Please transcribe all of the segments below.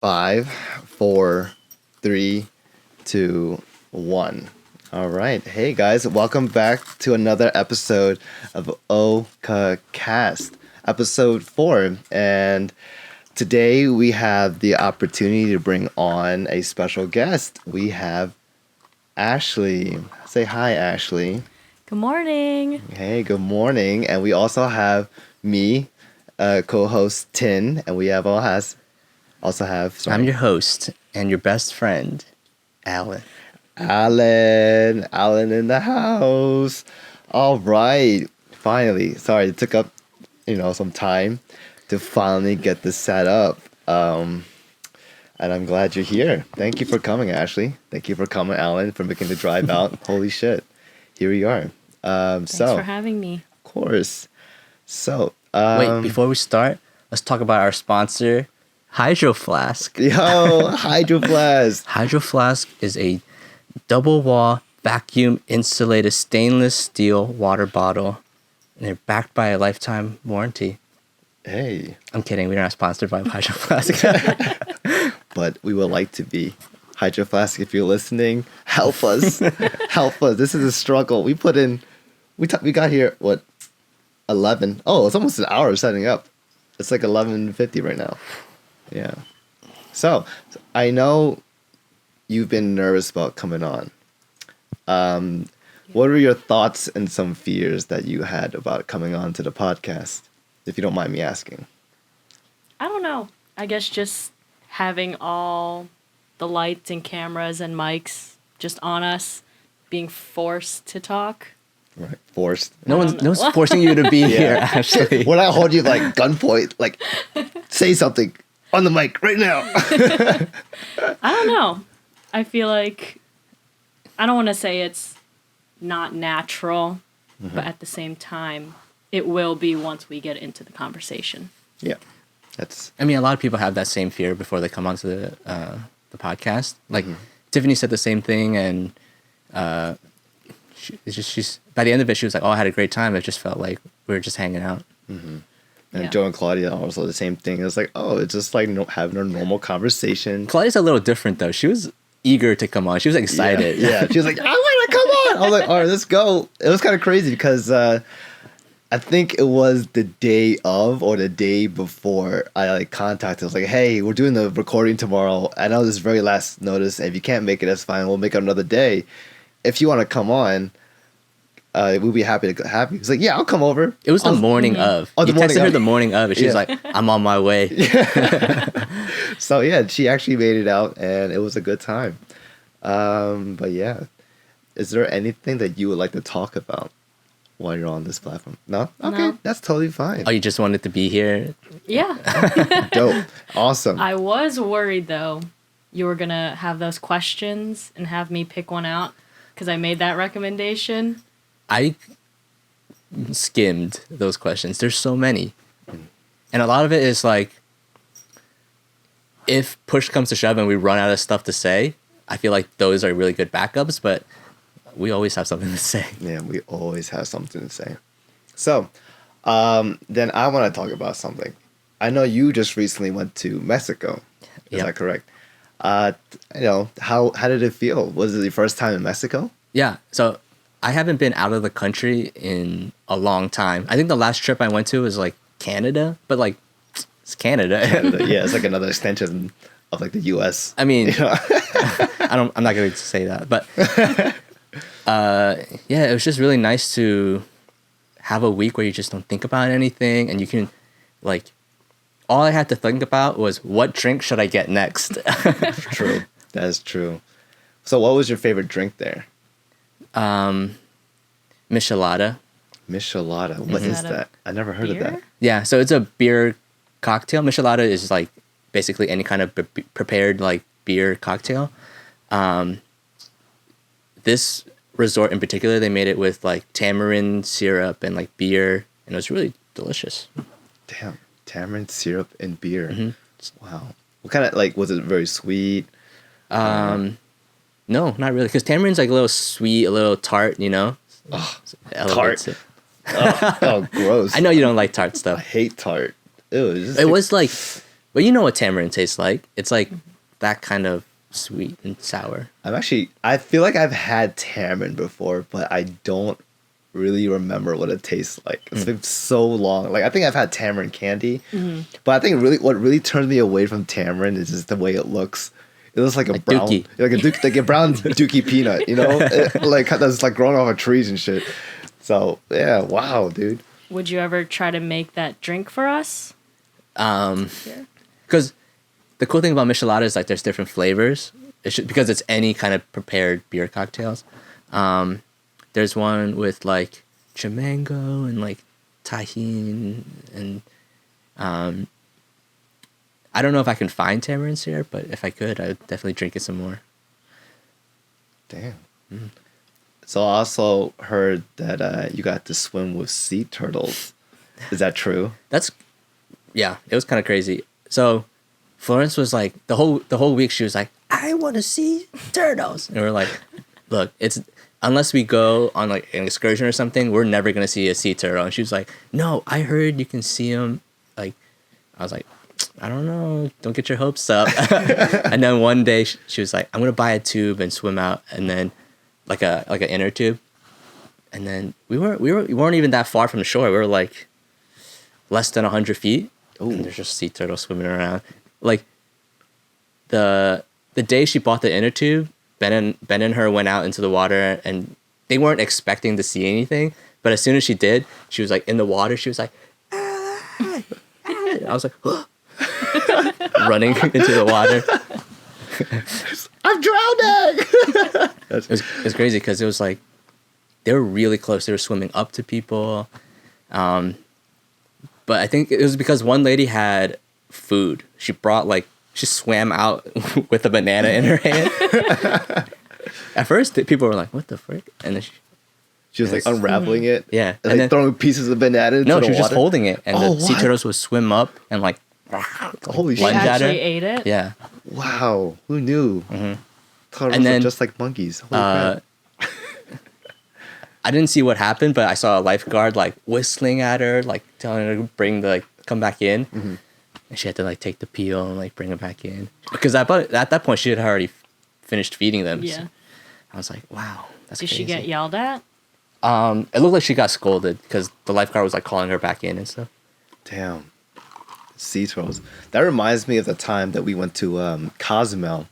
Five, four, three, two, one. All right. Hey guys, welcome back to another episode of Cast, episode 4. And today we have the opportunity to bring on a special guest. We have Ashley. Say hi, Ashley. Good morning. Hey, good morning. And we also have me, co-host Thinh, and we have sorry. I'm your host and your best friend, Alan. Alan in the house. All right. Finally. Sorry, it took up, some time to finally get this set up. And I'm glad you're here. Thank you for coming, Ashley. Thank you for coming, Alan, for making the drive out. Holy shit. Here we are. Thanks for having me. Of course. So, Wait, before we start, let's talk about our sponsor, Hydro Flask. Yo, Hydro Flask. Hydro Flask is a double wall vacuum insulated stainless steel water bottle, and they're backed by a lifetime warranty. Hey. I'm kidding. We're not sponsored by Hydro Flask. But we would like to be. Hydro Flask, if you're listening, help us. Help us. This is a struggle. We got here, 11? Oh, it's almost an hour of setting up. It's like 11:50 right now. Yeah. So, I know you've been nervous about coming on. What are your thoughts and some fears that you had about coming on to the podcast, if you don't mind me asking? I don't know. I guess just having all the lights and cameras and mics just on us, being forced to talk. Right. Forced. No one's forcing you to be here, actually. When I hold you like gunpoint, like, say something on the mic right now. I don't know. I feel like I don't want to say it's not natural, but at the same time, it will be once we get into the conversation. Yeah. I mean, a lot of people have that same fear before they come onto the podcast. Like, Tiffany said the same thing, and she's by the end of it, she was like, "Oh, I had a great time." It just felt like we were just hanging out. And Joe and Claudia also the same thing. It was like, oh, it's just like having a normal conversation. Claudia's a little different though. She was eager to come on. She was excited. Yeah. She was like, I want to come on. I was like, all right, let's go. It was kind of crazy because I think it was the day of or the day before I contacted. I was like, hey, we're doing the recording tomorrow. I know this is very last notice. And if you can't make it, that's fine. We'll make it another day. If you want to come on, we'd be happy to have you. He's like, yeah, I'll come over. It was the morning of. Oh, you texted her the morning of, and she was like, I'm on my way. So, yeah, she actually made it out, and it was a good time. But, yeah. Is there anything that you would like to talk about while you're on this platform? No? Okay, No. That's totally fine. Oh, you just wanted to be here? Yeah. Dope. Awesome. I was worried, though, you were going to have those questions and have me pick one out because I made that recommendation. I skimmed those questions. There's so many. And a lot of it is like, if push comes to shove and we run out of stuff to say, I feel like those are really good backups, but we always have something to say. Yeah, we always have something to say. So, then I want to talk about something. I know you just recently went to Mexico. Is that correct? How did it feel? Was it your first time in Mexico? Yeah. So I haven't been out of the country in a long time. I think the last trip I went to was like Canada, but like it's Canada. Yeah, it's like another extension of like the U.S. I mean, I'm not going to say that, but it was just really nice to have a week where you just don't think about anything, and you can all I had to think about was what drink should I get next. True, that is true. So, what was your favorite drink there? Michelada. Michelada. What is that? I never heard of that. Yeah, so it's a beer cocktail. Michelada is like basically any kind of prepared like beer cocktail. This resort in particular, they made it with like tamarind syrup and like beer, and it was really delicious. Damn, tamarind syrup and beer. Wow. What kind of was it very sweet? No, not really, because tamarind's like a little sweet, a little tart, you know? Oh, Elevates tart. Oh, gross. I know you don't like tart I stuff. hate tart. Ew, It was like But you know what tamarind tastes like. It's like that kind of sweet and sour. I feel like I've had tamarind before, but I don't really remember what it tastes like. It's been so long. Like I think I've had tamarind candy, but I think what really turns me away from tamarind is just the way it looks. It looks like a brown, dookie. like a brown dookie peanut, you know, like that's like growing off of trees and shit. So yeah, wow, dude. Would you ever try to make that drink for us? Because the cool thing about michelada is like there's different flavors. Because it's any kind of prepared beer cocktails. There's one with like chamango and like tahini and I don't know if I can find tamarinds here, but if I could, I would definitely drink it some more. Damn. So I also heard that you got to swim with sea turtles. Is that true? Yeah, it was kind of crazy. So Florence was like the whole week she was like, I want to see turtles, and we're like, look, it's unless we go on like an excursion or something, we're never gonna see a sea turtle. And she was like, no, I heard you can see them. Like, I was like, I don't know, don't get your hopes up. And then one day she was like, I'm gonna buy a tube and swim out, and then like an inner tube, and then we weren't even that far from the shore. We were like less than 100 feet. Oh, and there's just sea turtles swimming around. Like the day she bought the inner tube, Ben and her went out into the water, and they weren't expecting to see anything. But as soon as she did, she was like in the water. She was like, ah, ah. I was like, running into the water. I'm drowning. It was crazy because it was like they were really close. They were swimming up to people. But I think it was because one lady had food. She swam out with a banana in her hand. At first, people were like, "What the frick?" And then she was like unraveling it. Yeah, and then throwing pieces of banana into the water. No, she was just holding it, and the sea turtles would swim up and like holy shit! She lunge at her. actually ate it? Yeah. Wow, who knew? Turtles And then are just like monkeys. Holy crap. I didn't see what happened, but I saw a lifeguard like whistling at her, like telling her to come back in. And she had to like take the peel and like bring it back in, because at that point she had already finished feeding them. Yeah. So I was like, wow, that's Did crazy. she get yelled at? It looked like she got scolded because the lifeguard was like calling her back in and stuff. Damn. Sea turtles. That reminds me of the time that we went to Cozumel.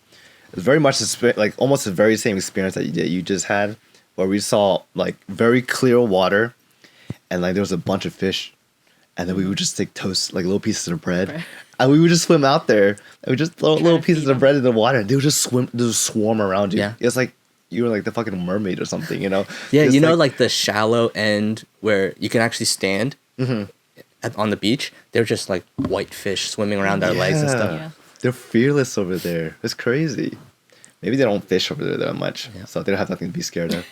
It was very much like almost the very same experience that you just had, where we saw like very clear water, and like there was a bunch of fish, and then we would just take toast, like little pieces of bread, and we would just swim out there, and we just throw little pieces of bread in the water, and they would just swarm around you. Yeah. It's like you were like the fucking mermaid or something, you know? Yeah, It's you know, like the shallow end where you can actually stand on the beach. They're just like white fish swimming around our legs and stuff. Yeah. They're fearless over there. It's crazy. Maybe they don't fish over there that much, so they don't have nothing to be scared of.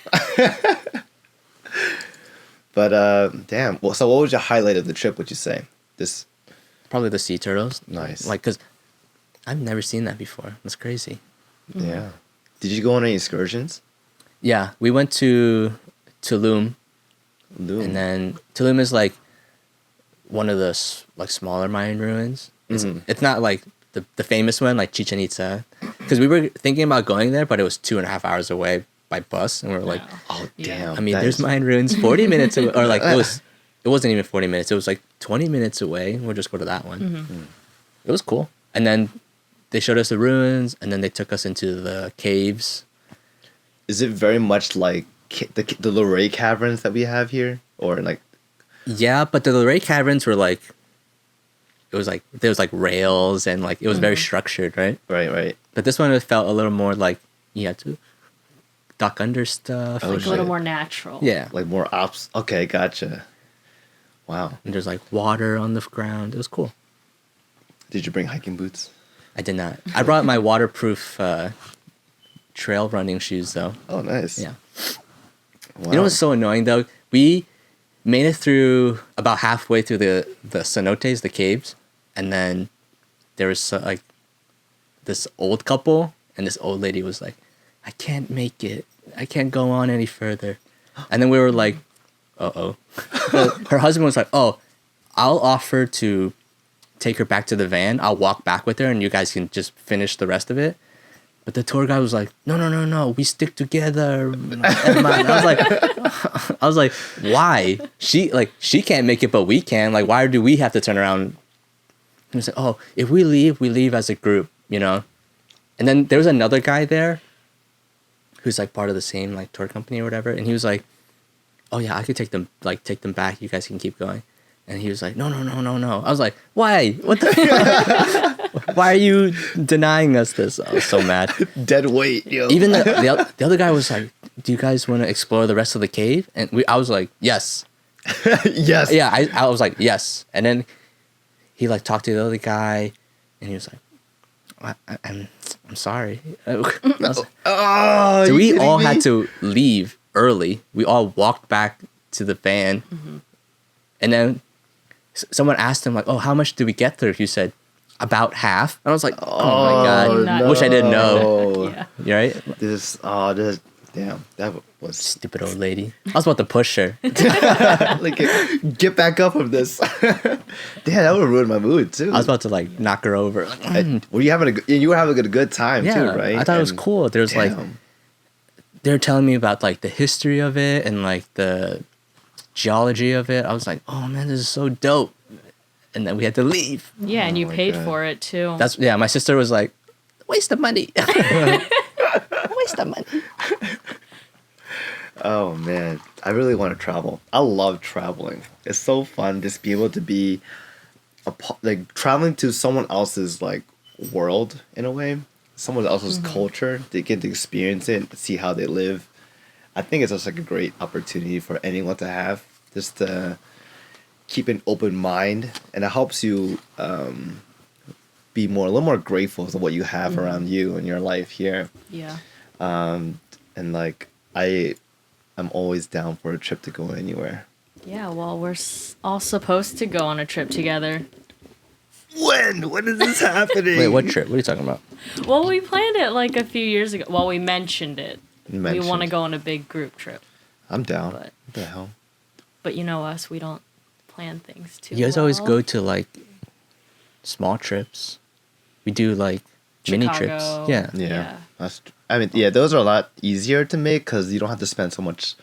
But damn. Well, so what was your highlight of the trip? Would you say this? Probably the sea turtles. Nice. Like, cause I've never seen that before. That's crazy. Yeah. Did you go on any excursions? Yeah, we went to Tulum, and then Tulum is like one of the like smaller Mayan ruins. It's not like the famous one like Chichen Itza, because we were thinking about going there, but it was 2.5 hours away by bus, and we were like, Oh damn! I mean, there's Mayan ruins 40 minutes away, or like it wasn't even 40 minutes. It was like 20 minutes away. We'll just go to that one. It was cool, and then they showed us the ruins, and then they took us into the caves. Is it very much like the Luray caverns that we have here, or like? Yeah, but the Luray caverns were like, it was like there was like rails and like it was very structured, right? Right. But this one felt a little more like you had to duck under stuff. Oh, Like a little shit. more natural. Yeah, Like more ops. Okay, gotcha. Wow. and there's like water on the ground. It was cool. Did you bring hiking boots? I did not. I brought my waterproof trail running shoes though. Oh, nice. Yeah. Wow. You know what's so annoying though? We made it through about halfway through the cenotes, the caves, and then there was like this old couple, and this old lady was like, "I can't make it. I can't go on any further." And then we were like, "Uh-oh." Her husband was like, "Oh, I'll offer to take her back to the van. I'll walk back with her, and you guys can just finish the rest of it. But the tour guide was like, no, we stick together. I was like, why? She can't make it, but we can. Like, why do we have to turn around? He was like, oh, if we leave as a group, you know? And then there was another guy there who's like part of the same like tour company or whatever. And he was like, oh yeah, I could take them back. You guys can keep going. And he was like, no. I was like, why? What the fuck? Why are you denying us this? I was so mad. Dead weight, yo. Even the other guy was like, do you guys want to explore the rest of the cave? And I was like, yes. Yes. Yeah, I was like, yes. And then he like talked to the other guy, and he was like, I'm sorry. I was like, Oh, so we kidding all me? had to leave early. We all walked back to the van, and then someone asked him like, "Oh, how much did we get through?" He said, "About half." And I was like, "Oh my god, no. wish I didn't know." Yeah. You right? This, damn, that was Stupid old lady. I was about to push her. like, get back up from this. Damn, that would ruin my mood too. I was about to like knock her over. Were you having you were having a good time too, right? I thought it was cool. There's like Damn. they were telling me about like the history of it and like the geology of it. I was like, oh man, this is so dope. And then we had to leave. Yeah, and you my paid God. for it too. My sister was like, waste of money. Waste of money. Oh man, I really want to travel. I love traveling. It's so fun just be able to be like traveling to someone else's like world in a way, someone else's culture. They get to experience it, see how they live. I think it's just like a great opportunity for anyone to have, just to keep an open mind, and it helps you be a little more grateful to what you have around you in your life here. Yeah. And like I'm always down for a trip to go anywhere. Yeah, well, we're all supposed to go on a trip together. When is this happening? Wait, what trip? What are you talking about? Well, we planned it like a few years ago. Well, we mentioned it. Mentioned. We want to go on a big group trip. I'm down. But- What the hell? But you know us, we don't plan things too You guys always well. go to like small trips. We do like mini trips. Chicago. Yeah. Yeah. Yeah. Those are a lot easier to make because you don't have to spend so much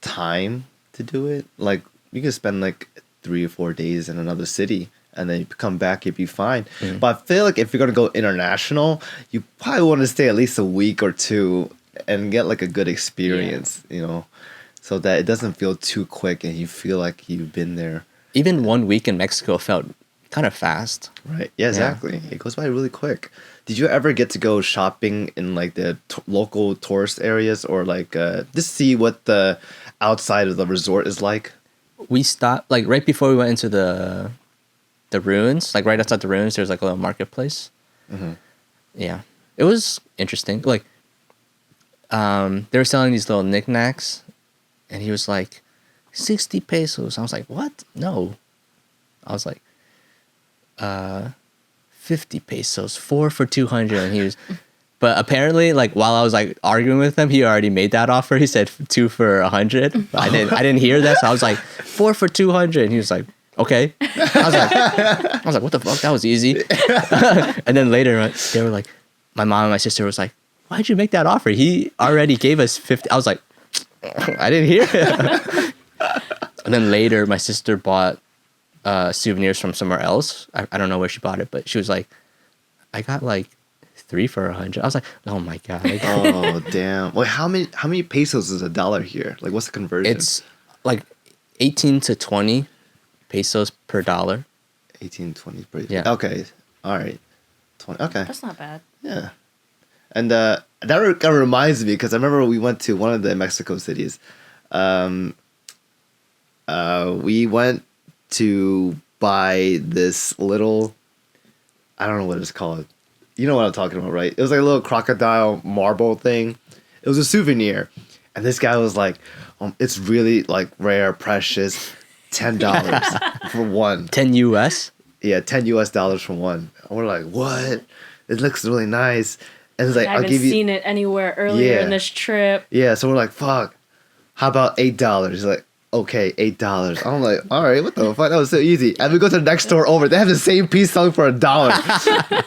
time to do it. Like, you can spend like 3 or 4 days in another city and then you come back, you'd be fine. Mm. But I feel like if you're going to go international, you probably want to stay at least a week or two and get like a good experience, you know, so that it doesn't feel too quick and you feel like you've been there. Even 1 week in Mexico felt kind of fast. Right. Yeah, exactly. It goes by really quick. Did you ever get to go shopping in like the local tourist areas or like just see what the outside of the resort is like? We stopped like right before we went into the ruins. Like right outside the ruins, there's like a little marketplace. Mm-hmm. Yeah, it was interesting. Like, they were selling these little knickknacks, and he was like, 60 pesos. I was like, what? No. I was like, 50 pesos, 4 for 200. And he was, but apparently, like while I was like arguing with him, he already made that offer. He said 2 for 100. I didn't hear that, so I was like 4 for 200. And he was like, okay. I was like, what the fuck? That was easy. And then later, they were like, my mom and my sister was like, why'd you make that offer? He already gave us 50. I was like, I didn't hear it. And then later, my sister bought souvenirs from somewhere else. I don't know where she bought it, but she was like, I got like 3 for 100. I was like, oh my god. Oh damn! Wait, how many pesos is $1 here? Like, what's the conversion? It's like 18 to 20 pesos per dollar. 18, 20 per. Yeah. Okay. All right. 20. Okay. That's not bad. Yeah. And that kind of reminds me because I remember we went to one of the Mexico cities. We went to buy this little, I don't know what it's called. You know what I'm talking about, right? It was like a little crocodile marble thing. It was a souvenir. And this guy was like, it's really like rare, precious, $10 for one. 10 US. Yeah, $10 for one. And we're like, what? It looks really nice. And it's like, I I'll haven't give you. seen it anywhere earlier Yeah. in this trip. Yeah, so we're like, fuck. How about $8? He's like, okay, $8. I'm like, all right, what the fuck? That was so easy. And we go to the next store over. They have the same piece selling for $1.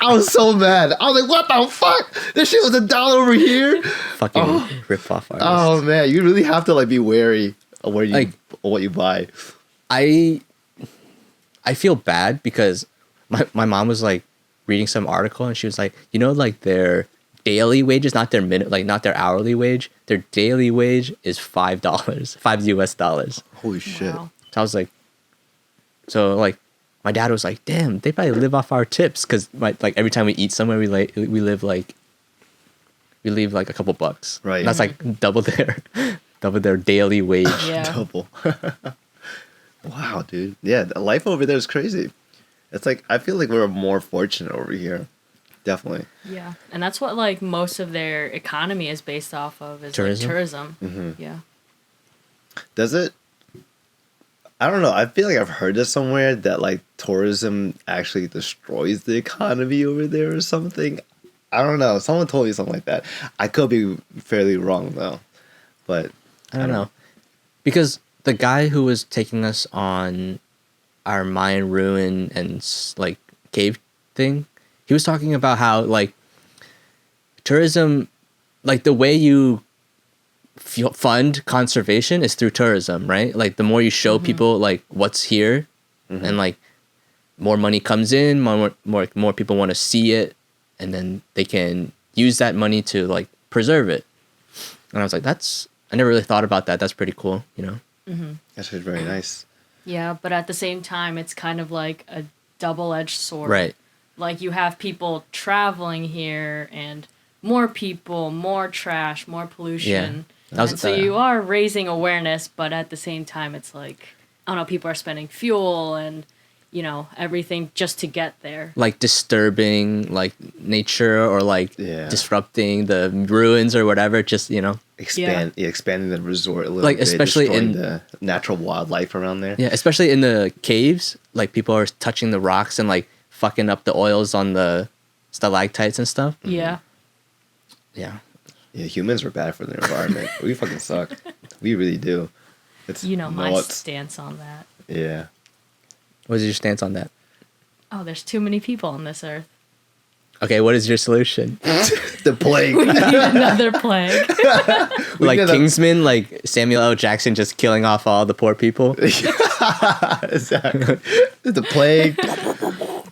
I was so mad. I was like, what the fuck? This shit was $1 over here. Fucking rip off artist. Oh man, you really have to like be wary of where you Like- what you buy. I feel bad because my mom was like reading some article and she was like, you know, like their daily wages, not their minute, like not their hourly wage, their daily wage is $5, $5. Holy shit. Wow. So I was like, so like my dad was like, damn, they probably live off our tips because like every time we eat somewhere, we leave like a couple bucks. Right. And that's like double their daily wage. Yeah. Double. Wow, dude. Yeah, the life over there is crazy. It's like I feel like we're more fortunate over here. Definitely. Yeah. And that's what like most of their economy is based off of is Tourism? like tourism. Mm-hmm. Yeah. Does it? I don't know. I feel like I've heard this somewhere that like tourism actually destroys the economy over there or something. I don't know. Someone told me something like that. I could be fairly wrong though, but I don't know. Because the guy who was taking us on our Mayan ruin and like cave thing, he was talking about how like tourism, like the way you fund conservation is through tourism, right? Like the more you show people like what's here, and like more money comes in, more people want to see it, and then they can use that money to like preserve it. And I was like, I never really thought about that. That's pretty cool, you know? that's just very nice. Yeah, but at the same time, it's kind of like a double-edged sword. Right. Like you have people traveling here and more people, more trash, more pollution. That was- And so you are raising awareness, but at the same time, it's like, I don't know, people are spending fuel and, you know, everything just to get there. Like disturbing like nature or like Yeah. disrupting the ruins or whatever, just, you know. Expanding the resort a little Like, bit, especially destroying in- the natural wildlife around there. Yeah, especially in the caves, like people are touching the rocks and like fucking up the oils on the stalactites and stuff. Yeah. Yeah. Yeah, humans are bad for the environment. We fucking suck. We really do. It's You know, my nuts. stance on that. Yeah. What is your stance on that? Oh, there's too many people on this earth. Okay, what is your solution? The plague. We need another plague. Like need a- Kingsman, like Samuel L. Jackson just killing off all the poor people? Exactly. The plague.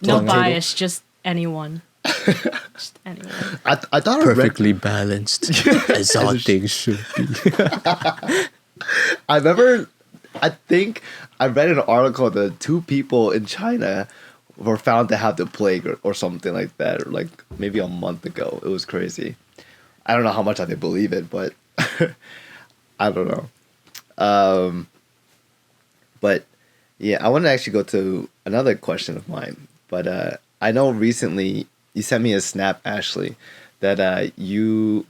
No Long table. bias, just anyone. Just anyone. I thought I read, Perfectly balanced, as all things should be. I think I read an article that 2 people in China were found to have the plague or something like that, or like maybe a month ago. It was crazy. I don't know how much I can believe it, but I don't know. But yeah, I want to actually go to another question of mine. But I know recently you sent me a snap, Ashley, that you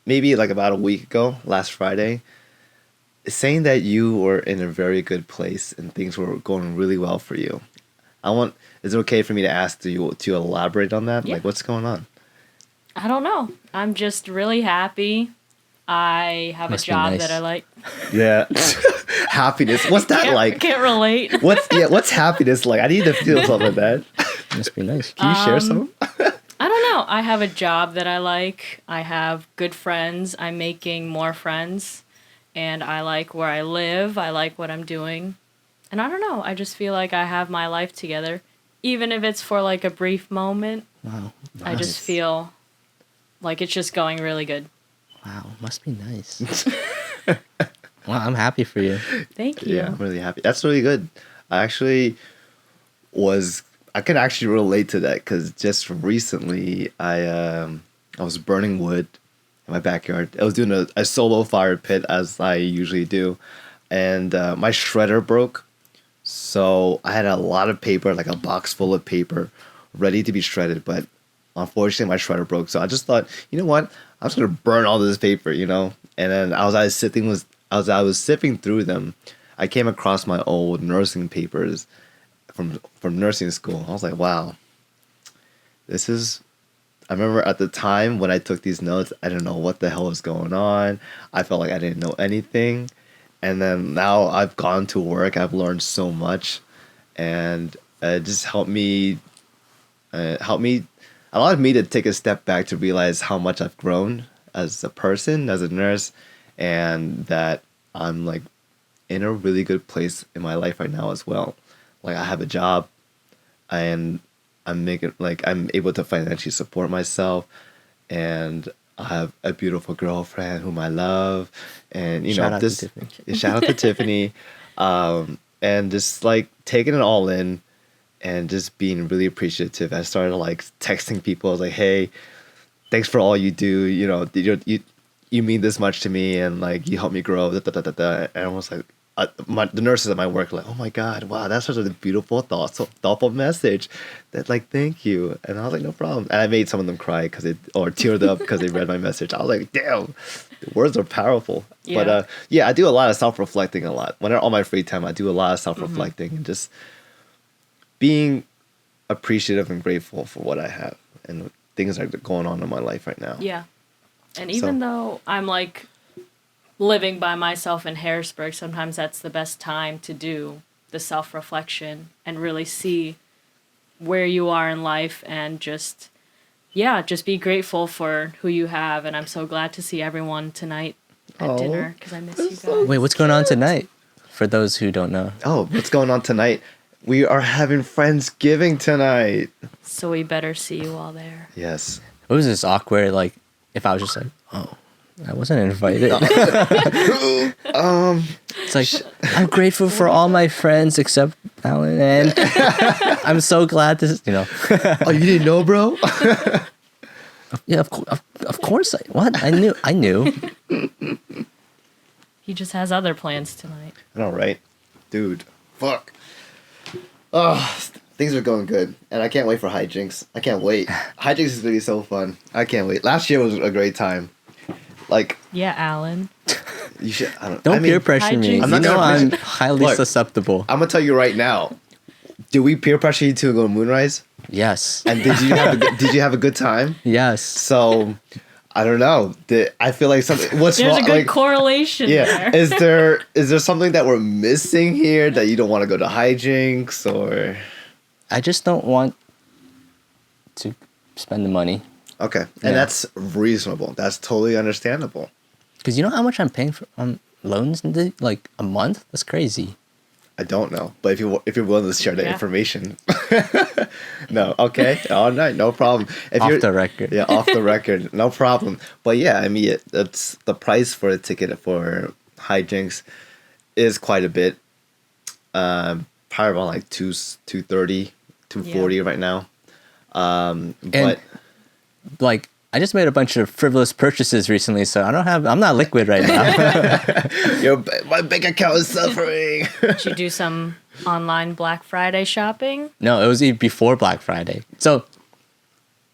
maybe like about a week ago, last Friday, saying that you were in a very good place and things were going really well for you. Is it okay for me to ask you to elaborate on that? Yeah. Like, what's going on? I don't know. I'm just really happy. I have Must a be job nice. that I like. Yeah. Happiness. What's that like? Can't relate. What's happiness like? I need to feel something like that. Must be nice. Can you share some? I don't know. I have a job that I like. I have good friends. I'm making more friends. And I like where I live. I like what I'm doing. And I don't know. I just feel like I have my life together. Even if it's for like a brief moment, Wow. I just Nice. feel like it's just going really good. Wow, must be nice. Wow, I'm happy for you. Thank you. Yeah, I'm really happy. That's really good. I can actually relate to that because just recently I was burning wood in my backyard. I was doing a solo fire pit as I usually do, and my shredder broke. So I had a lot of paper, like a box full of paper, ready to be shredded. But unfortunately, my shredder broke. So I just thought, you know what? I'm just gonna burn all this paper, you know. And then I was sifting through them, I came across my old nursing papers from nursing school. I was like, wow, this is. I remember at the time when I took these notes, I didn't know what the hell was going on. I felt like I didn't know anything. And then now I've gone to work. I've learned so much, and it just allowed me to take a step back to realize how much I've grown as a person, as a nurse, and that I'm like in a really good place in my life right now as well. Like I have a job, and I'm able to financially support myself, and I have a beautiful girlfriend whom I love, and Shout out to Tiffany. shout out to Tiffany, and just like taking it all in, and just being really appreciative. I started like texting people. I was like, "Hey, thanks for all you do. You know, you mean this much to me, and like you help me grow." Da, da, da, da, da. And I was like, the nurses at my work were like, "Oh my God, wow, that's such a beautiful thoughtful message." That like, thank you. And I was like, no problem. And I made some of them cry or teared up because they read my message. I was like, damn, the words are powerful. Yeah. But I do a lot of self-reflecting a lot. When on my free time, I do a lot of self-reflecting and just being appreciative and grateful for what I have and things that are going on in my life right now. Yeah. And even though I'm like living by myself in Harrisburg, sometimes that's the best time to do the self-reflection and really see where you are in life and just be grateful for who you have. And I'm so glad to see everyone tonight at dinner because I miss you guys. Wait, what's going on tonight? For those who don't know. Oh, what's going on tonight? We are having Friendsgiving tonight. So we better see you all there. Yes. It was this awkward, like, if I was just like, oh, I wasn't invited. It's like, I'm grateful for all my friends except Alan, and I'm so glad to, Oh, you didn't know, bro? Yeah, of course. I knew. He just has other plans tonight. I know, right? Dude, fuck. Oh, things are going good, and I can't wait for hijinks. I can't wait. Hijinks is gonna be so fun. I can't wait. Last year was a great time. Like, Yeah, Alan. you should. Don't peer pressure me. hijinks. I'm not You know gonna I'm pressure- highly Look. susceptible. I'm gonna tell you right now. Did we peer pressure you to go to Moonrise? Yes. And did you have a good time? Yes. So, I don't know. I feel like something. What's There's wrong? a good Like, correlation yeah. there. Is there something that we're missing here that you don't want to go to hijinks or? I just don't want to spend the money. Okay, and Yeah. that's reasonable. That's totally understandable. Because you know how much I'm paying for loans like a month? That's crazy. I don't know, but if you're willing to share that Yeah. information, no, okay, all right, no problem. If Off you're, the record. yeah, off the record, no problem. But yeah, I mean, it's the price for a ticket for hijinks is quite a bit. Probably around like 230, 240 right now. But Like, I just made a bunch of frivolous purchases recently, so I'm not liquid right now. my bank account is suffering. Did you do some online Black Friday shopping? No, it was even before Black Friday. So,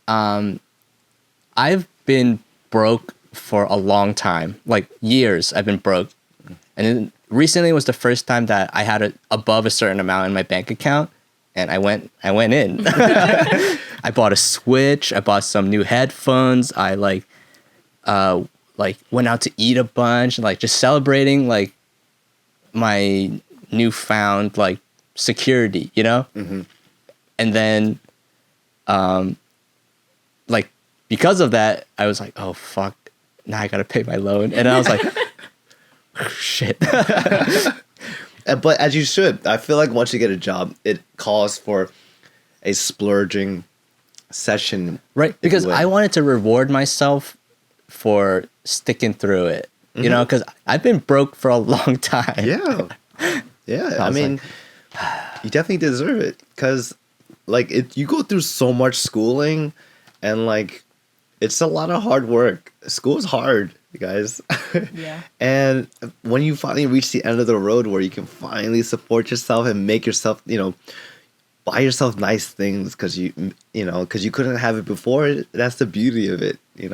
I've been broke for a long time, like years. I've been broke, and then recently was the first time that I had above a certain amount in my bank account, and I went in. I bought a Switch. I bought some new headphones. I like went out to eat a bunch, like just celebrating like my newfound like security, you know. Mm-hmm. And then, like because of that, I was like, oh fuck, now I gotta pay my loan, and I was like, shit. But as you should, I feel like once you get a job, it calls for a splurging session, Right, if because you will. I wanted to reward myself for sticking through it. You know, because I've been broke for a long time. Yeah, yeah. I was mean, you definitely deserve it because, like, you go through so much schooling, and like, it's a lot of hard work. School's hard, you guys. Yeah. And when you finally reach the end of the road where you can finally support yourself and make yourself, buy yourself nice things because because you couldn't have it before. That's the beauty of it. You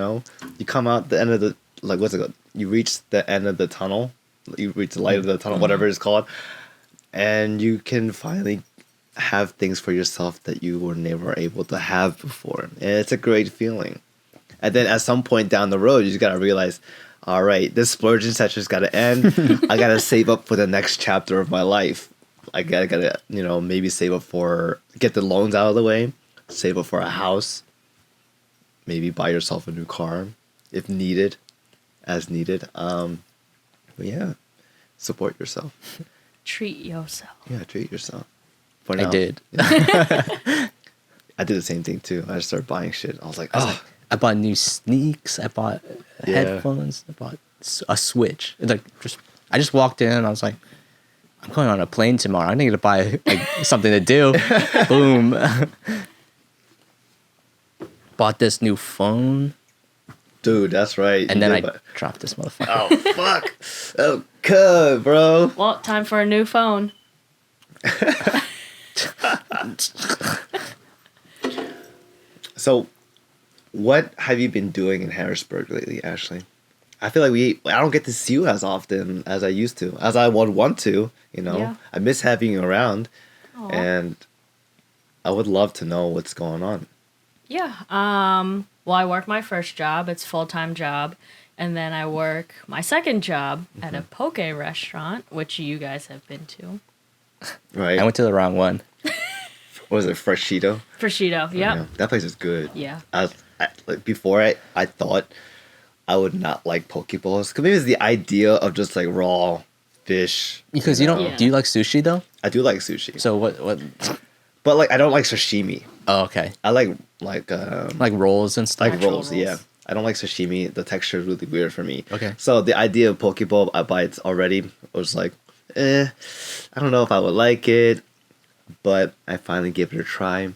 come out the end of the what's it called? You reach the end of the tunnel. You reach the light of the tunnel, whatever it's called, and you can finally have things for yourself that you were never able to have before, and it's a great feeling. And then at some point down the road, you just gotta realize, all right, this splurging session's got to end. I got to save up for the next chapter of my life. I gotta, maybe save up get the loans out of the way, save up for a house, maybe buy yourself a new car if needed, as needed. But yeah, support yourself. Treat yourself. Yeah, treat yourself. For I now. did. I did the same thing too. I just started buying shit. I was like, oh, I bought new sneaks. I bought Yeah. headphones. I bought a Switch. I just walked in and I was like, I'm going on a plane tomorrow. I need to buy something to do. Boom. Bought this new phone. dude, that's right. And You then did I buy- dropped this motherfucker. Oh fuck. Oh, good, bro. Well, time for a new phone. So, what have you been doing in Harrisburg lately, Ashley? I feel like I don't get to see you as often as I used to, as I would want to. Yeah. I miss having you around, Aw. and I would love to know what's going on. Yeah. Well, I work my first job. It's a full-time job. And then I work my second job at a poke restaurant, which you guys have been to. Right? I went to the wrong one. What was it, Freshito? Prosciutto. Yeah, Yep. that place is good. Yeah. Before I thought I would not like pokeballs because maybe it's the idea of just like raw fish. Because you don't. Yeah. Do you like sushi though? I do like sushi, So what? but like I don't like sashimi. Oh, okay. I like Like rolls and stuff. like Actual rolls. rolls. Yeah, I don't like sashimi. The texture is really weird for me. Okay. So the idea of pokeball I buy it already was like, I don't know if I would like it, but I finally gave it a try.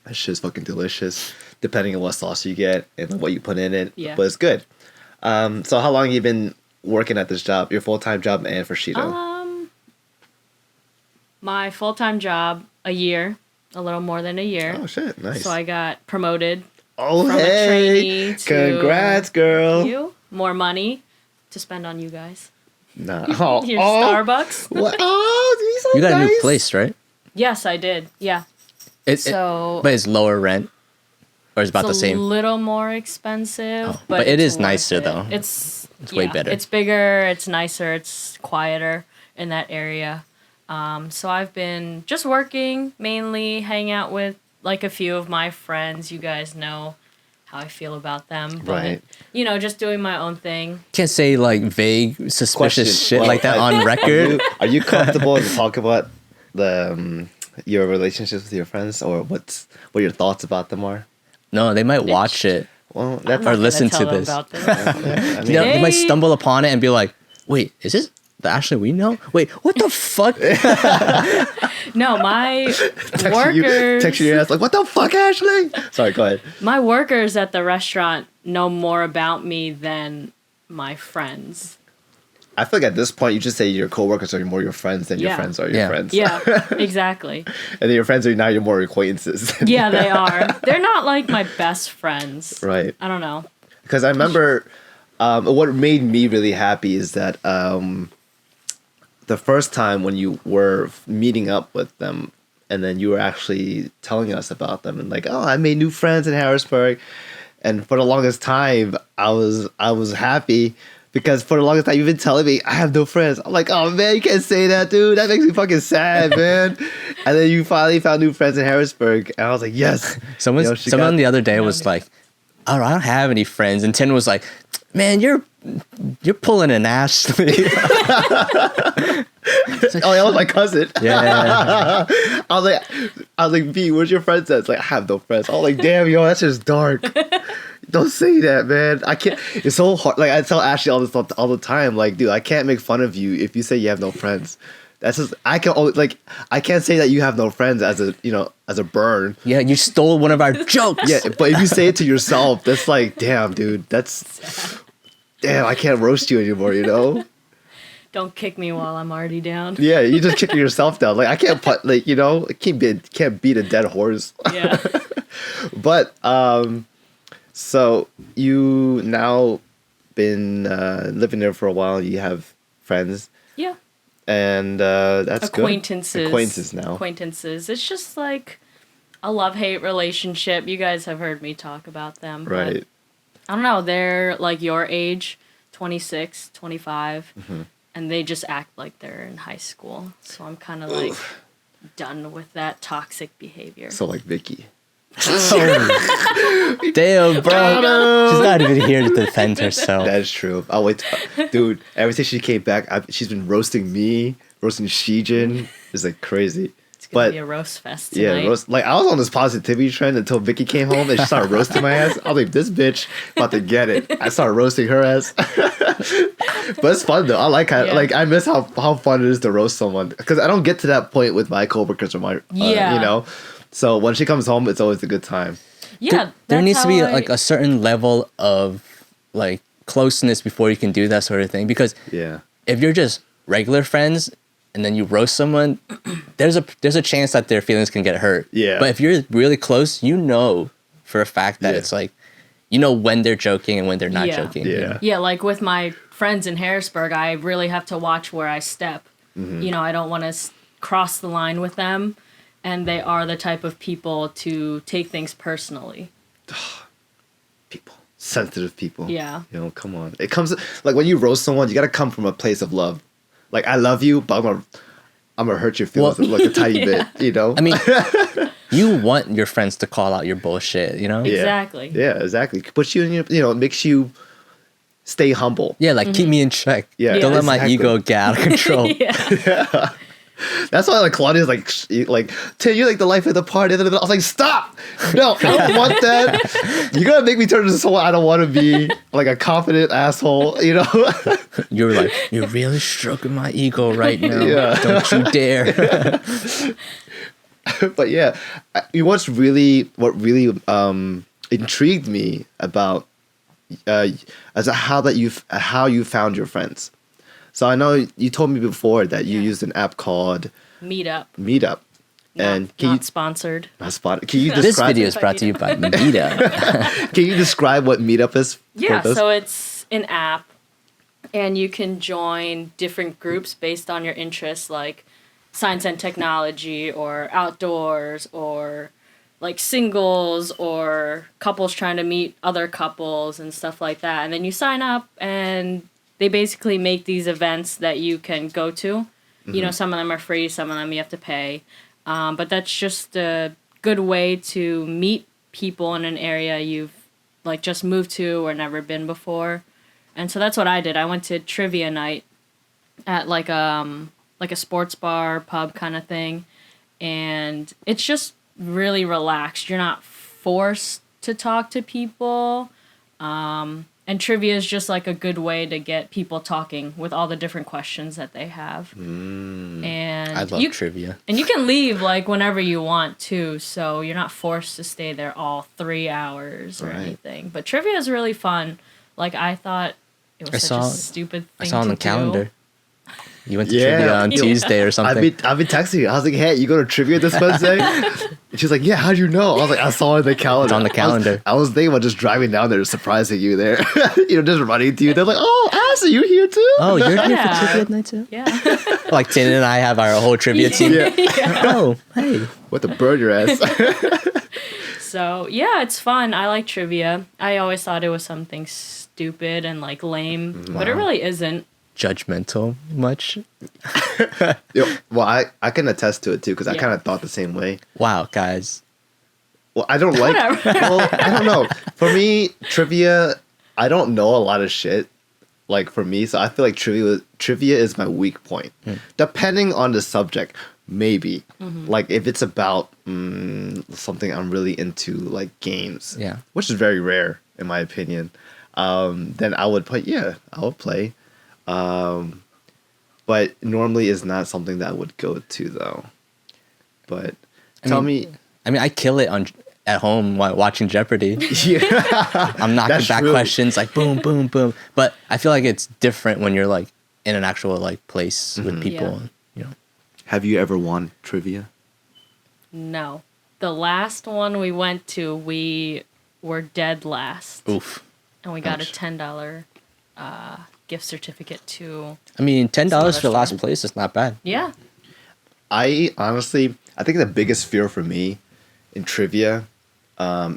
That shit's fucking delicious, depending on what sauce you get and what you put in it. Yeah. But it's good. So how long have you been working at this job? Your full-time job and for Shito? My full-time job, a year, a little more than a year. Oh shit, nice. So I got promoted. oh from a hey, trainee to congrats, girl. You more money to spend on you guys. Nah. Oh, Your oh, Starbucks. What? Oh, these are You got a new nice. place, right? Yes, I did. Yeah. So but it's lower rent, or it's about the it's a same. little more expensive, Oh, but it it's is worth nicer, it. though. It's way better. It's bigger. It's nicer. It's quieter in that area. So I've been just working, mainly hang out with like a few of my friends. You guys know how I feel about them, but Right. just doing my own thing. Can't say like vague, suspicious Question. shit Well, like that on record. Are you comfortable to talk about the your relationships with your friends, or what your thoughts about them are? No, they might watch it. Well, I'm that's not Or gonna listen tell to them this. about this. I mean, You know, they might They- stumble upon it and be like, "Wait, is this the Ashley we know? Wait, what the fuck?" No, my texting workers, your ass like, what the fuck, Ashley? Sorry, go ahead. my workers at the restaurant know more about me than my friends. I feel like at this point, you just say your coworkers are more your friends than your Yeah. friends are your Yeah. friends. Yeah, exactly. And then your friends are now your more acquaintances. Yeah, they are. They're not like my best friends. Right. I don't know. Because I remember what made me really happy is that the first time when you were meeting up with them and then you were actually telling us about them and like, oh, I made new friends in Harrisburg. And for the longest time, I was happy because for the longest time you've been telling me I have no friends. I'm like, oh man, you can't say that, dude. That makes me fucking sad, man. And then you finally found new friends in Harrisburg, and I was like, yes. Someone the other day was like, "Oh, I don't have any friends," and Tin was like, "Man, you're pulling an Ashley." Oh, that was my cousin. Yeah. I was like, B, where's your friends at? It's like, I have no friends. I was like, damn, yo, that's just dark. Don't say that, man. I can't. It's so hard. Like I tell Ashley all the time. Like, dude, I can't make fun of you if you say you have no friends. That's just I can always like I can't say that you have no friends as a burn. Yeah, you stole one of our jokes. Yeah, but if you say it to yourself, that's like, damn, dude, damn. I can't roast you anymore. Don't kick me while I'm already down. Yeah, you just kicking yourself down. Like I can't put can't beat a dead horse. Yeah. But so you now been living there for a while. You have friends, Yeah. and that's Acquaintances. good. Acquaintances now. Acquaintances. It's just like a love-hate relationship. You guys have heard me talk about them. but Right. I don't know. They're like your age, 26, 25, and they just act like they're in high school. So I'm kind of like done with that toxic behavior. So like Vicky. Damn, bro. She's not even here to defend herself. That is true. I'll wait. Dude, ever since she came back, she's been roasting me, roasting Shijin. It's like crazy. It's going to be a roast fest tonight. Yeah, like I was on this positivity trend until Vicky came home and she started roasting my ass. I was like, this bitch about to get it. I started roasting her ass. But it's fun though. I like how like I miss how fun it is to roast someone because I don't get to that point with my coworkers or my you know. So when she comes home, it's always a good time. Yeah, there needs to be like a certain level of like closeness before you can do that sort of thing. Because if you're just regular friends and then you roast someone, there's a chance that their feelings can get hurt. Yeah. But if you're really close, you know for a fact that it's like, you know when they're joking and when they're not joking. Yeah. You know? Yeah, like with my friends in Harrisburg, I really have to watch where I step. You know, I don't want to cross the line with them. And they are the type of people to take things personally. People. Sensitive people. Yeah. You know, come on. It comes, like when you roast someone, you got to come from a place of love. Like, I love you, but I'm gonna hurt your feelings like a tiny bit, you know? I mean, you want your friends to call out your bullshit, you know? Exactly. Yeah, exactly. Puts you in your, you know, it makes you stay humble. Yeah, like keep me in check. Yeah. Don't let my ego get out of control. Yeah. That's why like Claudia's like Tim, you're like the life of the party. I was like, stop! No, I don't want that. You're gonna make me turn into someone I don't want to be, like a confident asshole, you know? You're like, you're really stroking my ego right now. Yeah. Don't you dare. But yeah, what really intrigued me about as how you found your friends. So I know you told me before that you used an app called Meetup. And not sponsored. Not sponsored. Can you describe? This video is brought to you by Meetup. Can you describe what Meetup is? Yeah, so it's an app, and you can join different groups based on your interests, like science and technology, or outdoors, or like singles, or couples trying to meet other couples and stuff like that. And then you sign up, and they basically make these events that you can go to. You know, some of them are free, some of them you have to pay. But that's just a good way to meet people in an area you've like just moved to or never been before. And so that's what I did. I went to trivia night at like a sports bar, pub kind of thing. And it's just really relaxed. You're not forced to talk to people. And trivia is just like a good way to get people talking with all the different questions that they have. And I love trivia. And you can leave like whenever you want too, so you're not forced to stay there all 3 hours or anything. But trivia is really fun. Like I thought it was such a stupid thing. I saw on the calendar. You went to Yeah. trivia on Tuesday or something. I've been texting you. I was like, hey, you go to trivia this Wednesday? And she's like, yeah, how'd you know? I was like, I saw it in the calendar. It's on the calendar. I was thinking about just driving down there, surprising you there. You know, just running to you. They're like, oh, Ass, are you here too? Oh, you're here for trivia night too? Yeah. Like Thinh and I have our whole trivia team. Yeah. Oh, hey. What the bird your ass? So, yeah, it's fun. I like trivia. I always thought it was something stupid and like lame, but it really isn't. Judgmental much? Well, I can attest to it too, because I kind of thought the same way. Wow, guys. Well, I don't like. Well, I don't know. For me, trivia, I don't know a lot of shit. Like for me, so I feel like trivia is my weak point. Depending on the subject, maybe. Like if it's about something I'm really into, like games, which is very rare in my opinion. Then I would play. Yeah, I would play. But normally is not something that I would go to though. But tell me. I mean, I kill it at home while watching Jeopardy. Yeah. I'm knocking back questions like boom, boom, boom. But I feel like it's different when you're like in an actual like place with people. You know. Have you ever won trivia? No. The last one we went to, we were dead last. Oof. And we got a $10 gift certificate to. I mean, $10 for last place is not bad. Yeah. I think the biggest fear for me in trivia,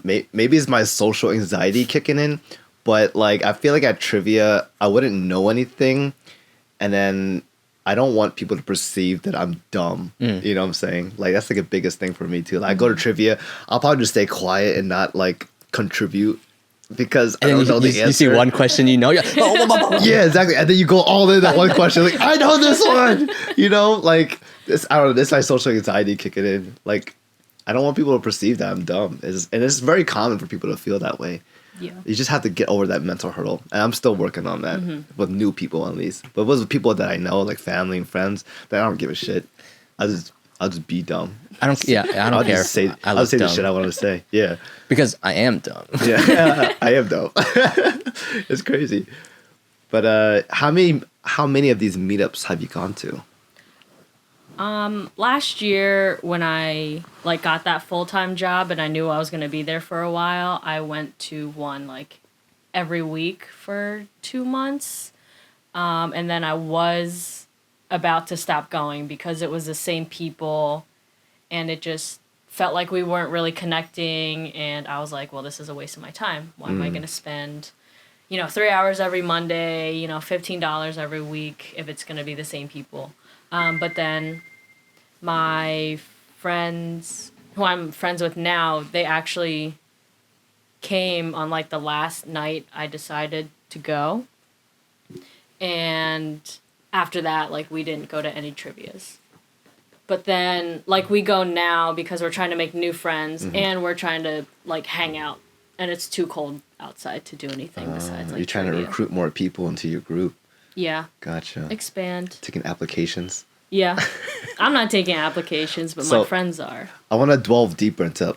maybe is my social anxiety kicking in, But like I feel like at trivia I wouldn't know anything, and then I don't want people to perceive that I'm dumb. You know what I'm saying? Like that's like a biggest thing for me too. Like I go to trivia, I'll probably just stay quiet and not like contribute because I don't know the answer. You see one question, you're Yeah, exactly. And then you go all in that one question, like, I know this one. You know, like this I don't know, this is my social anxiety kicking in. Like I don't want people to perceive that I'm dumb. And it's very common for people to feel that way. Yeah. You just have to get over that mental hurdle. And I'm still working on that with new people at least. But with people that I know, like family and friends, that I don't give a shit. I'll just be dumb. I don't care. I'll just say the dumb. shit I want to say. Yeah. Because I am dumb. Yeah. I am dumb. It's crazy. But how many of these meetups have you gone to? Last year when I like got that full-time job and I knew I was going to be there for a while, I went to one like every week for 2 months. And then I was about to stop going because it was the same people and it just felt like we weren't really connecting, and I was like, well, this is a waste of my time. Why am I going to spend 3 hours every Monday, $15 every week if it's going to be the same people? But then my friends, who I'm friends with now, they actually came on like the last night I decided to go. And after that, like we didn't go to any trivias. But then like we go now because we're trying to make new friends and we're trying to like hang out. And it's too cold outside to do anything besides like you're trying trivia. to recruit more people into your group. Yeah. Gotcha. Expand. Taking applications. Yeah. I'm not taking applications, but my friends are. I want to delve deeper into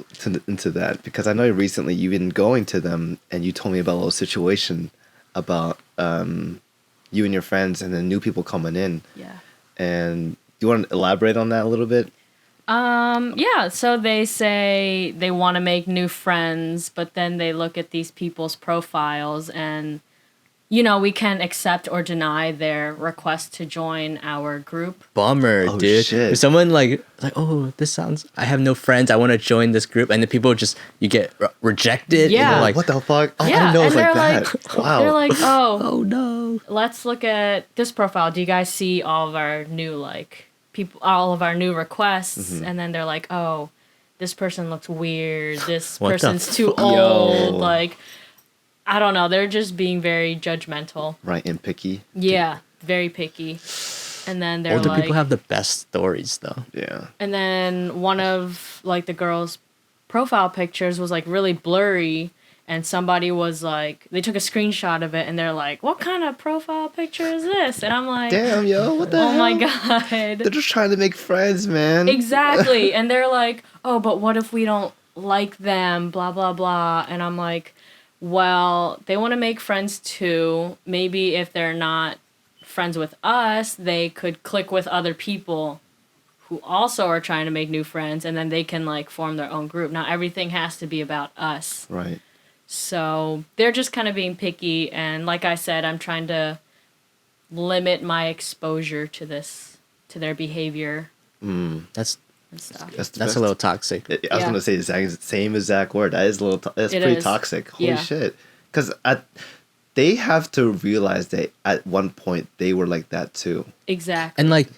that because I know recently you've been going to them and you told me about a little situation about you and your friends and then new people coming in. Yeah. And do you want to elaborate on that a little bit? Yeah, so they say they want to make new friends, but then they look at these people's profiles and we can accept or deny their request to join our group. Bummer, Oh, dude. shit. If someone like, oh, I have no friends, I want to join this group, and the people you get rejected. Yeah. And you're like, What the fuck? Oh, I Yeah, didn't know it was and like they're that. Wow. They're like, oh, oh no. let's look at this profile. Do you guys see all of our new all of our new requests? And then they're like, oh, this person looks weird. This What the person's too fuck? old. Yo. Like, I don't know. They're just being very judgmental. Right, and picky. Yeah, very picky. And then they're Older like, people have the best stories, though. Yeah. and then one of like the girls' profile pictures was like really blurry, and somebody was like, they took a screenshot of it, and they're like, "What kind of profile picture is this?" And I'm like, Damn, yo, what the "Oh hell? my god!" They're just trying to make friends, man. Exactly. And they're like, "Oh, but what if we don't like them? Blah blah blah." And I'm like, well, they want to make friends too. Maybe if they're not friends with us, they could click with other people who also are trying to make new friends, and then they can like form their own group. Not everything has to be about us. Right. So they're just kind of being picky, and like I said, I'm trying to limit my exposure to their behavior That's and stuff. a little toxic. I was Yeah. gonna say the same exact word. That is a little. That's It pretty is. toxic. Holy Yeah. shit! Because they have to realize that at one point they were like that too. Exactly. And like,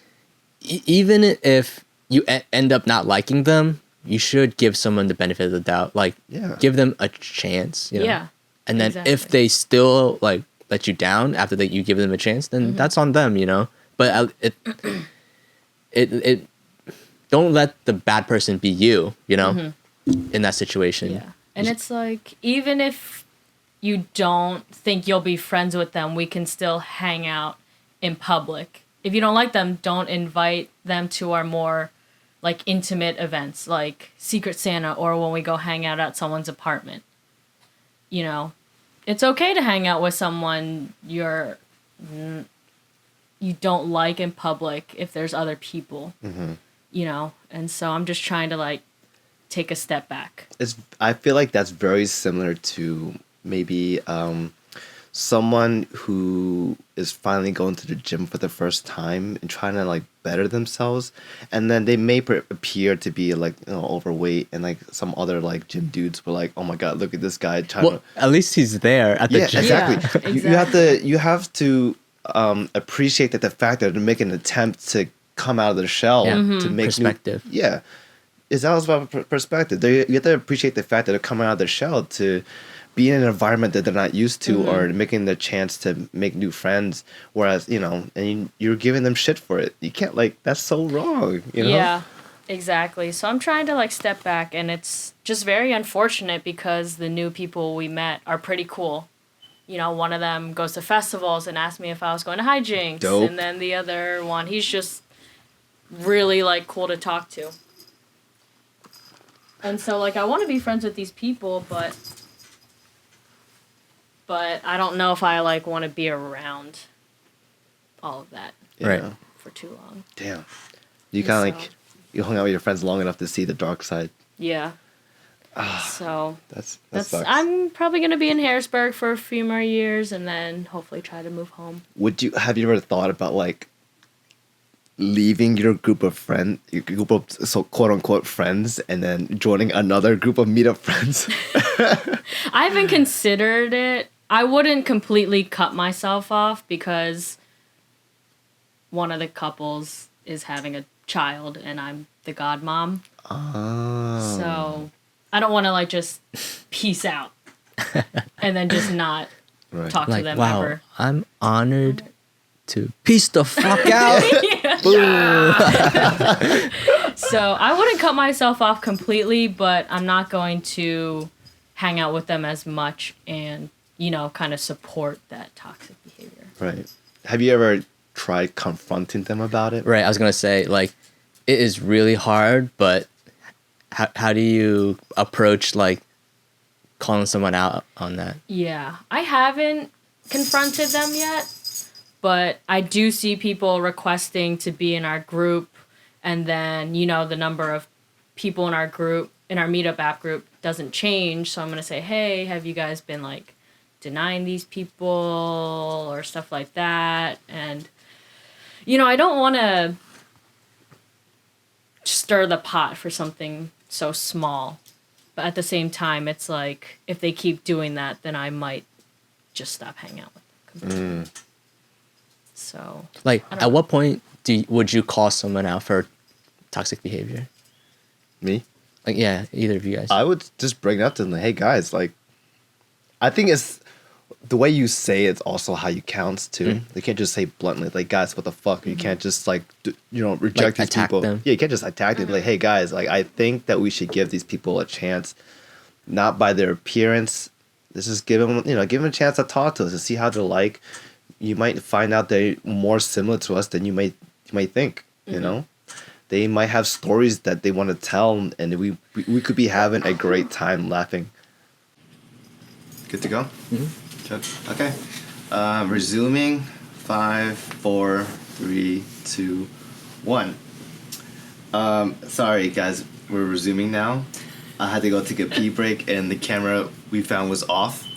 even if you end up not liking them, you should give someone the benefit of the doubt. Like, Yeah. give them a chance. You know? Yeah. And then if exactly. they still like let you down after that you give them a chance, then that's on them, But it don't let the bad person be you, in that situation. Yeah. And it's like, even if you don't think you'll be friends with them, we can still hang out in public. If you don't like them, don't invite them to our more like intimate events, like Secret Santa, or when we go hang out at someone's apartment. It's okay to hang out with someone you don't like in public if there's other people. And so I'm just trying to like take a step back. I feel like that's very similar to maybe someone who is finally going to the gym for the first time and trying to like better themselves, and then they may appear to be like, you know, overweight, and like some other like gym dudes were like, oh my god, look at this guy trying Well, at least he's there at the yeah, gym. exactly. Yeah, You have to appreciate that the fact that they're making an attempt to come out of their shell Yeah. to make Perspective. yeah, it's all about perspective. You have to appreciate the fact that they're coming out of their shell to be in an environment that they're not used to, or making the chance to make new friends. Whereas, you know, and you're giving them shit for it. You can't, like, that's so wrong. You know? Yeah, exactly. So I'm trying to like step back, and it's just very unfortunate because the new people we met are pretty cool. You know, one of them goes to festivals and asked me if I was going to hijinks. Dope. And then the other one, he's just really like cool to talk to. And so like I want to be friends with these people, but I don't know if I like want to be around all of that Yeah. Right. for too long. Damn. You kind of So- like, you hung out with your friends long enough to see the dark side. Yeah. So That that's sucks. I'm probably gonna be in Harrisburg for a few more years, and then hopefully try to move home. Have you ever thought about like leaving your group of so quote unquote friends, and then joining another group of meetup friends? I haven't considered it. I wouldn't completely cut myself off because one of the couples is having a child, and I'm the godmom. Oh. So I don't want to like just peace out and then just not Right. talk to Like, them wow, ever. I'm honored to peace the fuck out. So I wouldn't cut myself off completely, but I'm not going to hang out with them as much and, you know, kind of support that toxic behavior. Right. Have you ever tried confronting them about it? Right, I was gonna say, like, it is really hard, but how do you approach like calling someone out on that? Yeah, I haven't confronted them yet, but I do see people requesting to be in our group, and then, you know, the number of people in our group, in our meetup app group, doesn't change. So I'm going to say, hey, have you guys been like denying these people or stuff like that? And, you know, I don't want to stir the pot for something so small. But at the same time, it's like, if they keep doing that, then I might just stop hanging out with them completely. So, Like, don't at what point would you call someone out for toxic behavior? Me? Like, yeah, either of you guys. I would just bring it up to them, like, hey guys, like, I think it's the way you say it's also how you count too. You can't just say bluntly, like, guys, what the fuck? You can't just like, reject Like, these attack people. them. Yeah, you can't just attack them. Like, hey guys, like, I think that we should give these people a chance, not by their appearance. This is give them a chance to talk to us and see how they're like. You might find out they're more similar to us than you might think. You know, they might have stories that they want to tell, and we could be having a great time laughing. Good to go. Okay. Resuming. 5, 4, 3, 2, 1. Sorry guys, we're resuming now. I had to go take a pee break, and the camera we found was off.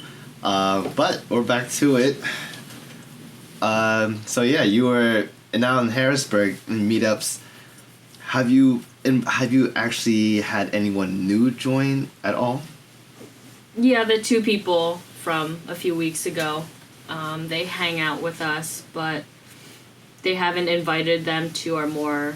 But we're back to it. So yeah, you were now in Harrisburg in meetups. Have you actually had anyone new join at all? yeah, the two people from a few weeks ago, they hang out with us, but they haven't invited them to our more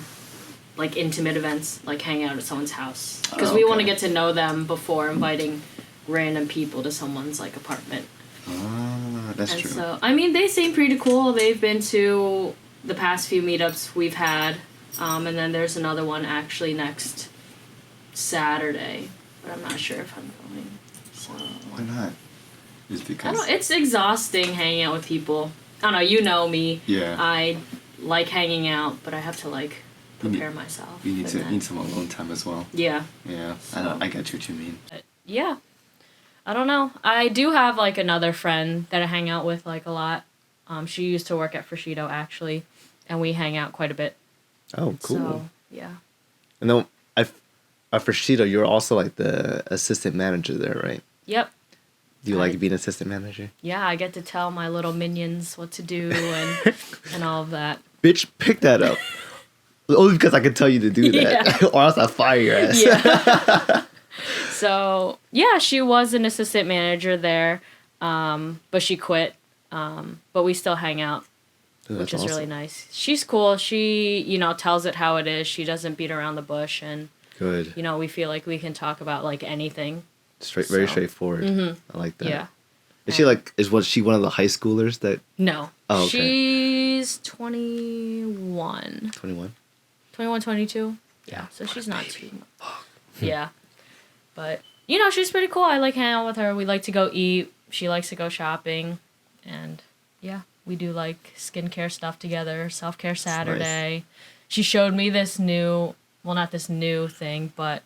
like intimate events, like hang out at someone's house, because we want to Okay. get to know them before inviting random people to someone's like apartment. Ah, that's And true. so, I mean, they seem pretty cool. They've been to the past few meetups we've had, and then there's another one actually next Saturday, but I'm not sure if I'm going. So Why not? Just I because. don't. It's exhausting hanging out with people. I don't know. You know me. Yeah. I like hanging out, but I have to like You need- prepare myself. You need for to that. need some alone time as well. Yeah. Yeah, So- I get what you mean. Yeah. I don't know. I do have like another friend that I hang out with like a lot. She used to work at Freshito actually, and we hang out quite a bit. Oh, cool. So yeah. And then for Shito, you're also like the assistant manager there, right? Yep. Do you like being assistant manager? Yeah, I get to tell my little minions what to do and all of that. Bitch, pick that up. Only because I can tell you to do that, Yeah. or else I fire your ass. Yeah. So yeah, she was an assistant manager there, but she quit. But we still hang out, Dude, which that's is really awesome. nice. She's cool. She, tells it how it is. She doesn't beat around the bush, and Good. we feel like we can talk about like anything. Very So. straightforward. I like that. Yeah. Is she like? Was she one of the high schoolers that? No. Oh, okay. She's 21. 21. 21, 22. Yeah. So she's not too much. Yeah. But, she's pretty cool. I like hanging out with her. We like to go eat. She likes to go shopping. And, yeah, we do like skincare stuff together. Self-care Saturday. She showed me this new, well, not this new thing, but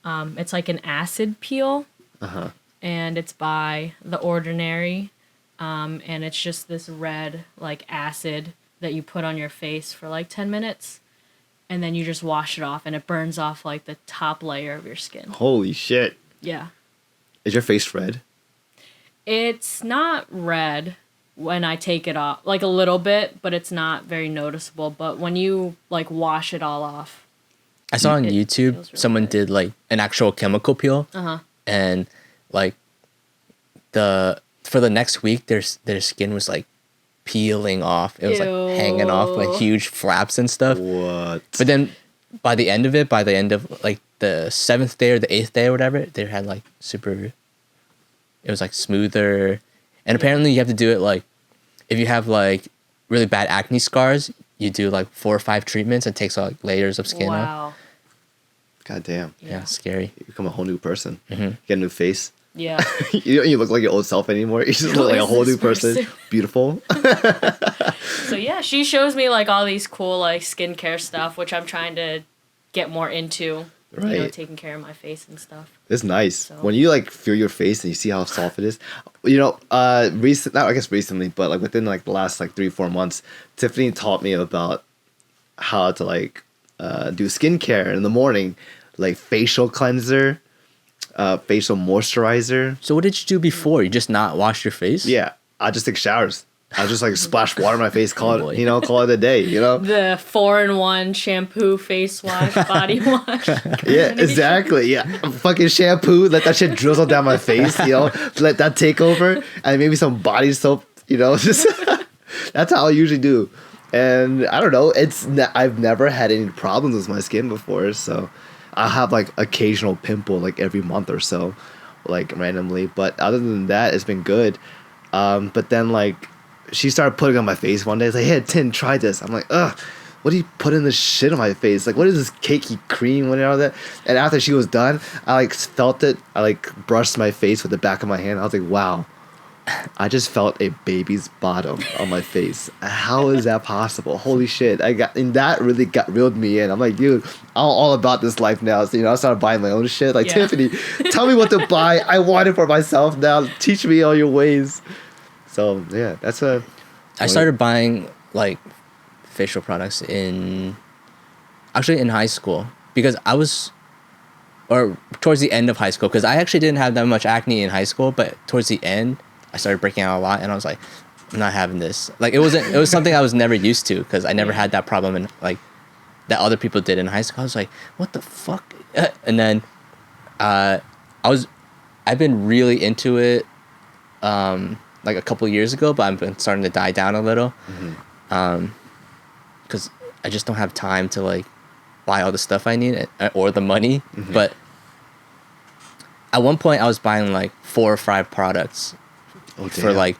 it's like an acid peel. Uh-huh. And it's by The Ordinary. And it's just this red, like, acid that you put on your face for, like, 10 minutes. And then you just wash it off, and it burns off, like, the top layer of your skin. Holy shit. Yeah. Is your face red? It's not red when I take it off. Like, a little bit, but it's not very noticeable. But when you, like, wash it all off. I saw on It YouTube feels really someone good. did like an actual chemical peel, and like for the next week, their skin was like peeling off. It was like hanging off like huge flaps and stuff. What? But then by the end of like the 7th day or the 8th day or whatever, they had like super. It was like smoother, and apparently you have to do it like if you have like really bad acne scars, you do like 4 or 5 treatments and takes like layers of skin off. Wow. God damn. Yeah, scary. You become a whole new person. Mhm. Get a new face. Yeah. You look like your old self anymore. You just look like a is whole new this person. person? Beautiful. So, yeah, she shows me, like, all these cool, like, skincare stuff, which I'm trying to get more into. Right. Taking care of my face and stuff. It's nice So. when you like feel your face and you see how soft it is. Recently, but like within like the last like 3-4 months, Tiffany taught me about how to like do skincare in the morning, like facial cleanser, facial moisturizer. So what did you do before? You just not wash your face? Yeah, I just take showers. I just like splash water in my face, call boy. it call it a day. The 4-in-1 shampoo, face wash, body wash. Yeah, exactly. Yeah, fucking shampoo. Let that shit drizzle down my face. Let that take over, and maybe some body soap. Just that's how I usually do. And I don't know. I've never had any problems with my skin before, so I'll have like occasional pimple like every month or so, like randomly. But other than that, it's been good. But then like she started putting it on my face one day. It's like, hey, Thinh, try this. I'm like, ugh. What do you put in this shit on my face? Like, what is this cakey cream? What and all that? And after she was done, I like felt it. I like brushed my face with the back of my hand. I was like, wow, I just felt a baby's bottom on my face. How is that possible? Holy shit! That really reeled me in. I'm like, dude, I'm all about this life now. So I started buying my own shit. Like, Yeah. Tiffany, tell me what to buy. I want it for myself now. Teach me all your ways. So yeah, that's I started buying like facial products in high school because or towards the end of high school, because I actually didn't have that much acne in high school, but towards the end I started breaking out a lot, and I was like, I'm not having this. Like it was something I was never used to because I never had that problem and like that other people did in high school. I was like, what the fuck? And then I've been really into it like a couple years ago, but I've been starting to die down a little because I just don't have time to like buy all the stuff I need or the money. But at one point I was buying like 4 or 5 products for like,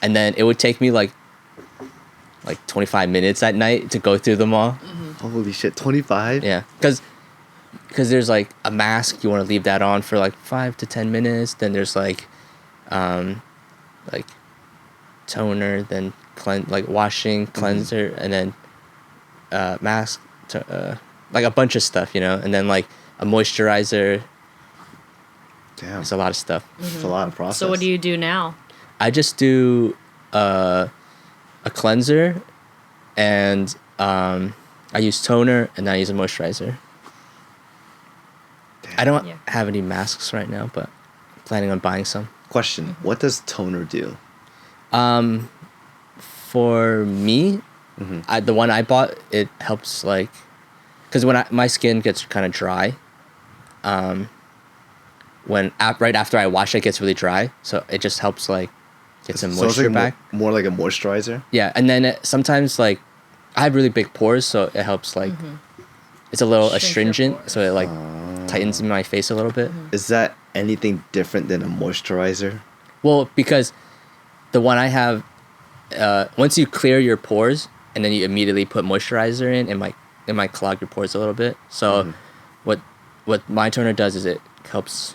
and then it would take me like 25 minutes at night to go through them all. Holy shit, 25? Yeah, because there's like a mask, you want to leave that on for like 5 to 10 minutes. Then there's like toner, then washing, cleanser, and then mask, like a bunch of stuff, and then like a moisturizer. Damn, It's a lot of stuff. it's a lot of process. So what do you do now? I just do a cleanser, and I use toner, and then I use a moisturizer. I don't Yeah. have any masks right now, but I'm planning on buying some. Question: What does toner do? For me, the one I bought, it helps like, because my skin gets kind of dry. Right after I wash it, gets really dry, so it just helps like get some So it's moisture like back. more like a moisturizer. Yeah, and then sometimes like I have really big pores, so it helps like it's a little Shrink your astringent, pores. so it like tightens my face a little bit. Is that anything different than a moisturizer? Well, because the one I have, once you clear your pores and then you immediately put moisturizer in, it might clog your pores a little bit. So what my toner does is it helps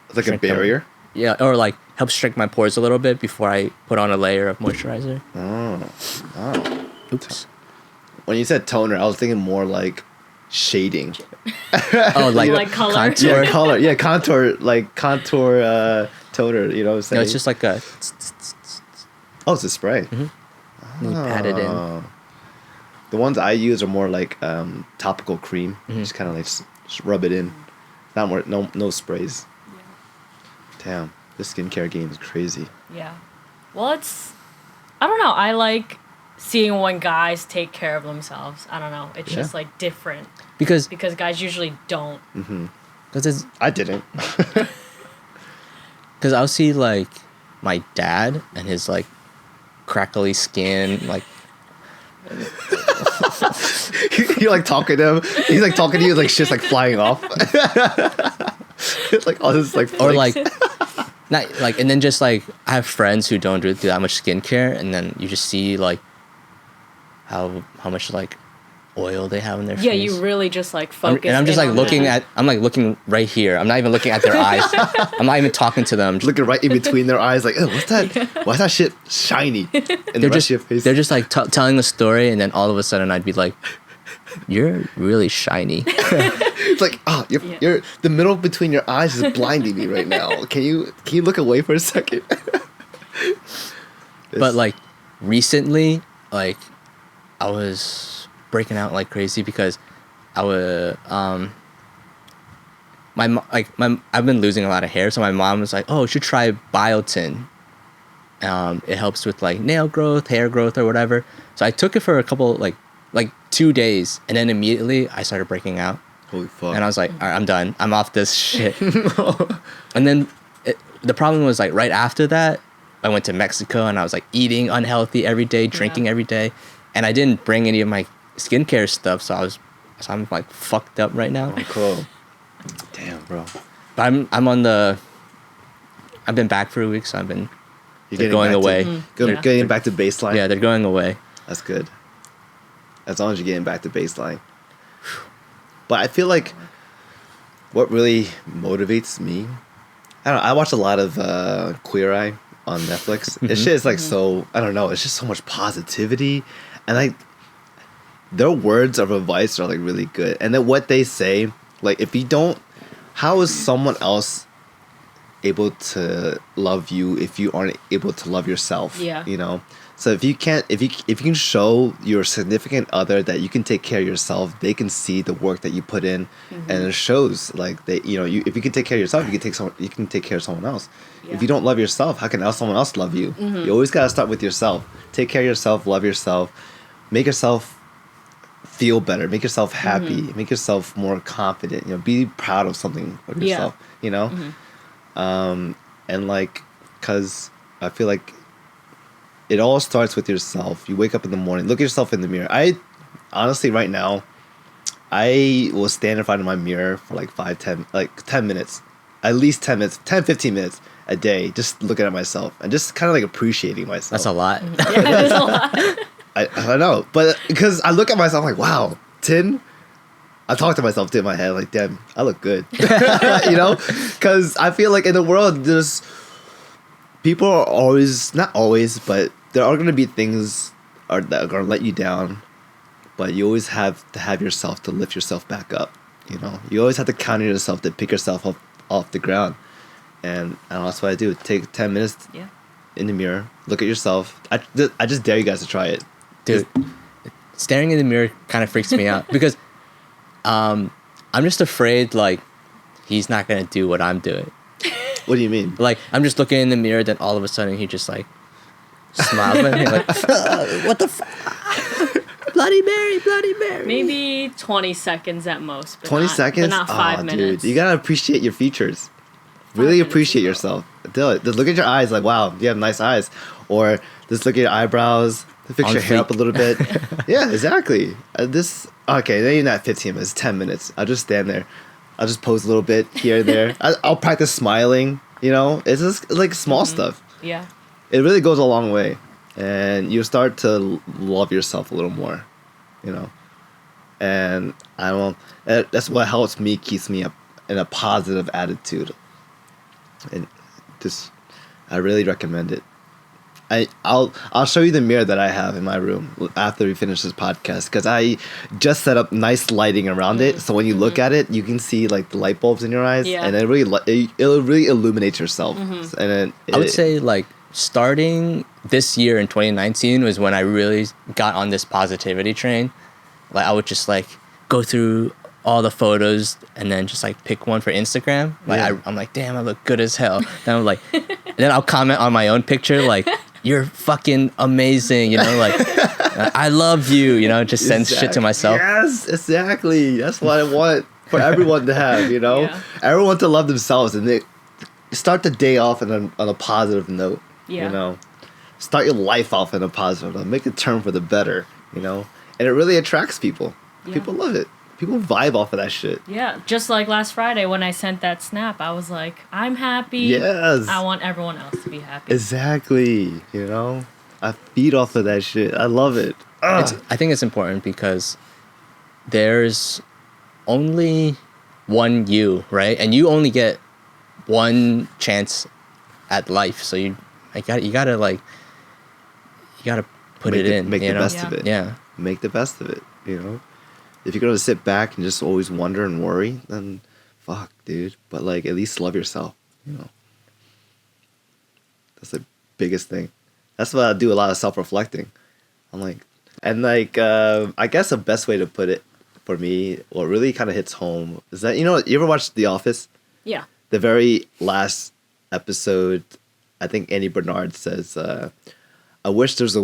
It's like a shrink them. barrier. Yeah, or like helps shrink my pores a little bit before I put on a layer of moisturizer. Oh. Oops. When you said toner, I was thinking more like shading. Oh, Like color? contour. Yeah, color. Yeah, contour. Like contour toner. You know what I'm saying? No, it's just like a. Oh, it's a spray. You pat it in. Oh. The ones I use are more like topical cream. Just kind of like just rub it in. Not more. No sprays. Damn, this skincare game is crazy. Yeah. Well, I don't know. I like seeing when guys take care of themselves. I don't know. It's Yeah. just like different Because guys usually don't. it's I didn't. because I'll see like my dad and his like crackly skin, like You're like talking to him. He's like talking to you, like shit's like flying off. It's like all this like or flakes. like not like, and then just like I have friends who don't do that much skincare, and then you just see like how much like oil they have in their Yeah, face. you really just like focus. And I'm just in like on looking that. I'm like looking right here. I'm not even looking at their eyes. I'm not even talking to them. looking right in between their eyes, like, oh, what's that? Why's that shit shiny? And the rest of your face. They're just like telling a story, and then all of a sudden I'd be like, "You're really shiny." It's like, oh, you're the middle between your eyes is blinding me right now. Can you look away for a second? But like recently, like I was breaking out like crazy because I was I've been losing a lot of hair, so my mom was like, "Oh, you should try biotin. It helps with like nail growth, hair growth, or whatever." So I took it for a couple like 2 days, and then immediately I started breaking out. Holy fuck! And I was like, all right, I'm done. I'm off this shit. And then the problem was like right after that, I went to Mexico and I was like eating unhealthy every day, drinking every day, and I didn't bring any of my skincare stuff, so I'm like fucked up right now. Oh, cool. Damn, bro. But I've been back for a week, so they're You're going away. Getting back to baseline. Yeah, they're going away. That's good. As long as you're getting back to baseline. But I feel like what really motivates me, I don't know, I watch a lot of Queer Eye on Netflix. This shit is like so, I don't know, it's just so much positivity. And like, their words of advice are like really good. And then what they say, like if you don't, how is someone else able to love you if you aren't able to love yourself? Yeah. You know? So if you can show your significant other that you can take care of yourself, they can see the work that you put in, and it shows like they, if you can take care of yourself, you can take care of someone else. Yeah. If you don't love yourself, how can someone else love you? You always gotta start with yourself. Take care of yourself, love yourself, make yourself feel better, make yourself happy, make yourself more confident. Be proud of something of yourself. And like, cause I feel like it all starts with yourself. You wake up in the morning, look at yourself in the mirror. I honestly, right now, I will stand in front of my mirror for like 10 minutes, at least 10 minutes, 10, 15 minutes a day, just looking at myself and just kind of like appreciating myself. That's a lot. Yeah, there's a lot. I don't know, but because I look at myself like, wow, Tin. I talk to myself in my head like, damn, I look good. Because I feel like in the world, there's people are always, not always, but there are going to be things that are going to let you down. But you always have to have yourself to lift yourself back up. You always have to counter yourself to pick yourself up off the ground. And that's what I do. Take 10 minutes in the mirror, look at yourself. I just dare you guys to try it. Dude, staring in the mirror kind of freaks me out because I'm just afraid like he's not gonna do what I'm doing. What do you mean? Like, I'm just looking in the mirror, then all of a sudden he just like smiles at me like, what the fuck? Bloody Mary, Bloody Mary. Maybe 20 seconds at most. But 20 not, seconds? But not 5 minutes. Dude, you gotta appreciate your features. Really minutes appreciate as well. yourself. Do it. Just look at your eyes like, wow, you have nice eyes. Or just look at your eyebrows, fix On your hair fleek. up a little bit. Yeah, exactly. Okay, maybe not 15 minutes, 10 minutes. I'll just stand there. I'll just pose a little bit here and there. I'll practice smiling, you know? It's just like small stuff. Yeah. It really goes a long way. And you start to love yourself a little more, you know? And I don't that's what helps me, keeps me up in a positive attitude. And just, I really recommend it. I'll show you the mirror that I have in my room after we finish this podcast, because I just set up nice lighting around it, so when you look at it, you can see like the light bulbs in your eyes, Yeah. and it really illuminates yourself. And then I would say like starting this year in 2019 was when I really got on this positivity train. Like I would just like go through all the photos and then just like pick one for Instagram. Like Yeah. I'm like, damn, I look good as hell. Then I'm like, and then I'll comment on my own picture like, you're fucking amazing, you know, like I love you, you know, just send shit to myself. Yes, exactly. That's what I want for everyone to have, you know? Yeah. Everyone to love themselves, and they start the day off on a positive note, Yeah. you know? Start your life off on a positive note. Make it turn for the better, you know? And it really attracts people. Yeah. People love it. People vibe off of that shit. Yeah. Just like last Friday when I sent that snap, I was like, I'm happy. Yes. I want everyone else to be happy. Exactly, you know? I feed off of that shit. I love it. I think it's important because there's only one you, right? And you only get one chance at life. So you gotta put it in. Make you the know? best of it. Yeah. Make the best of it, you know? If you're gonna sit back and just always wonder and worry, then fuck, dude. But like, at least love yourself, you know? That's the biggest thing. That's why I do a lot of self-reflecting. I'm like, and like, I guess the best way to put it for me, what really kind of hits home, is that, you know, you ever watch The Office? Yeah. The very last episode, I think Andy Bernard says, I wish there was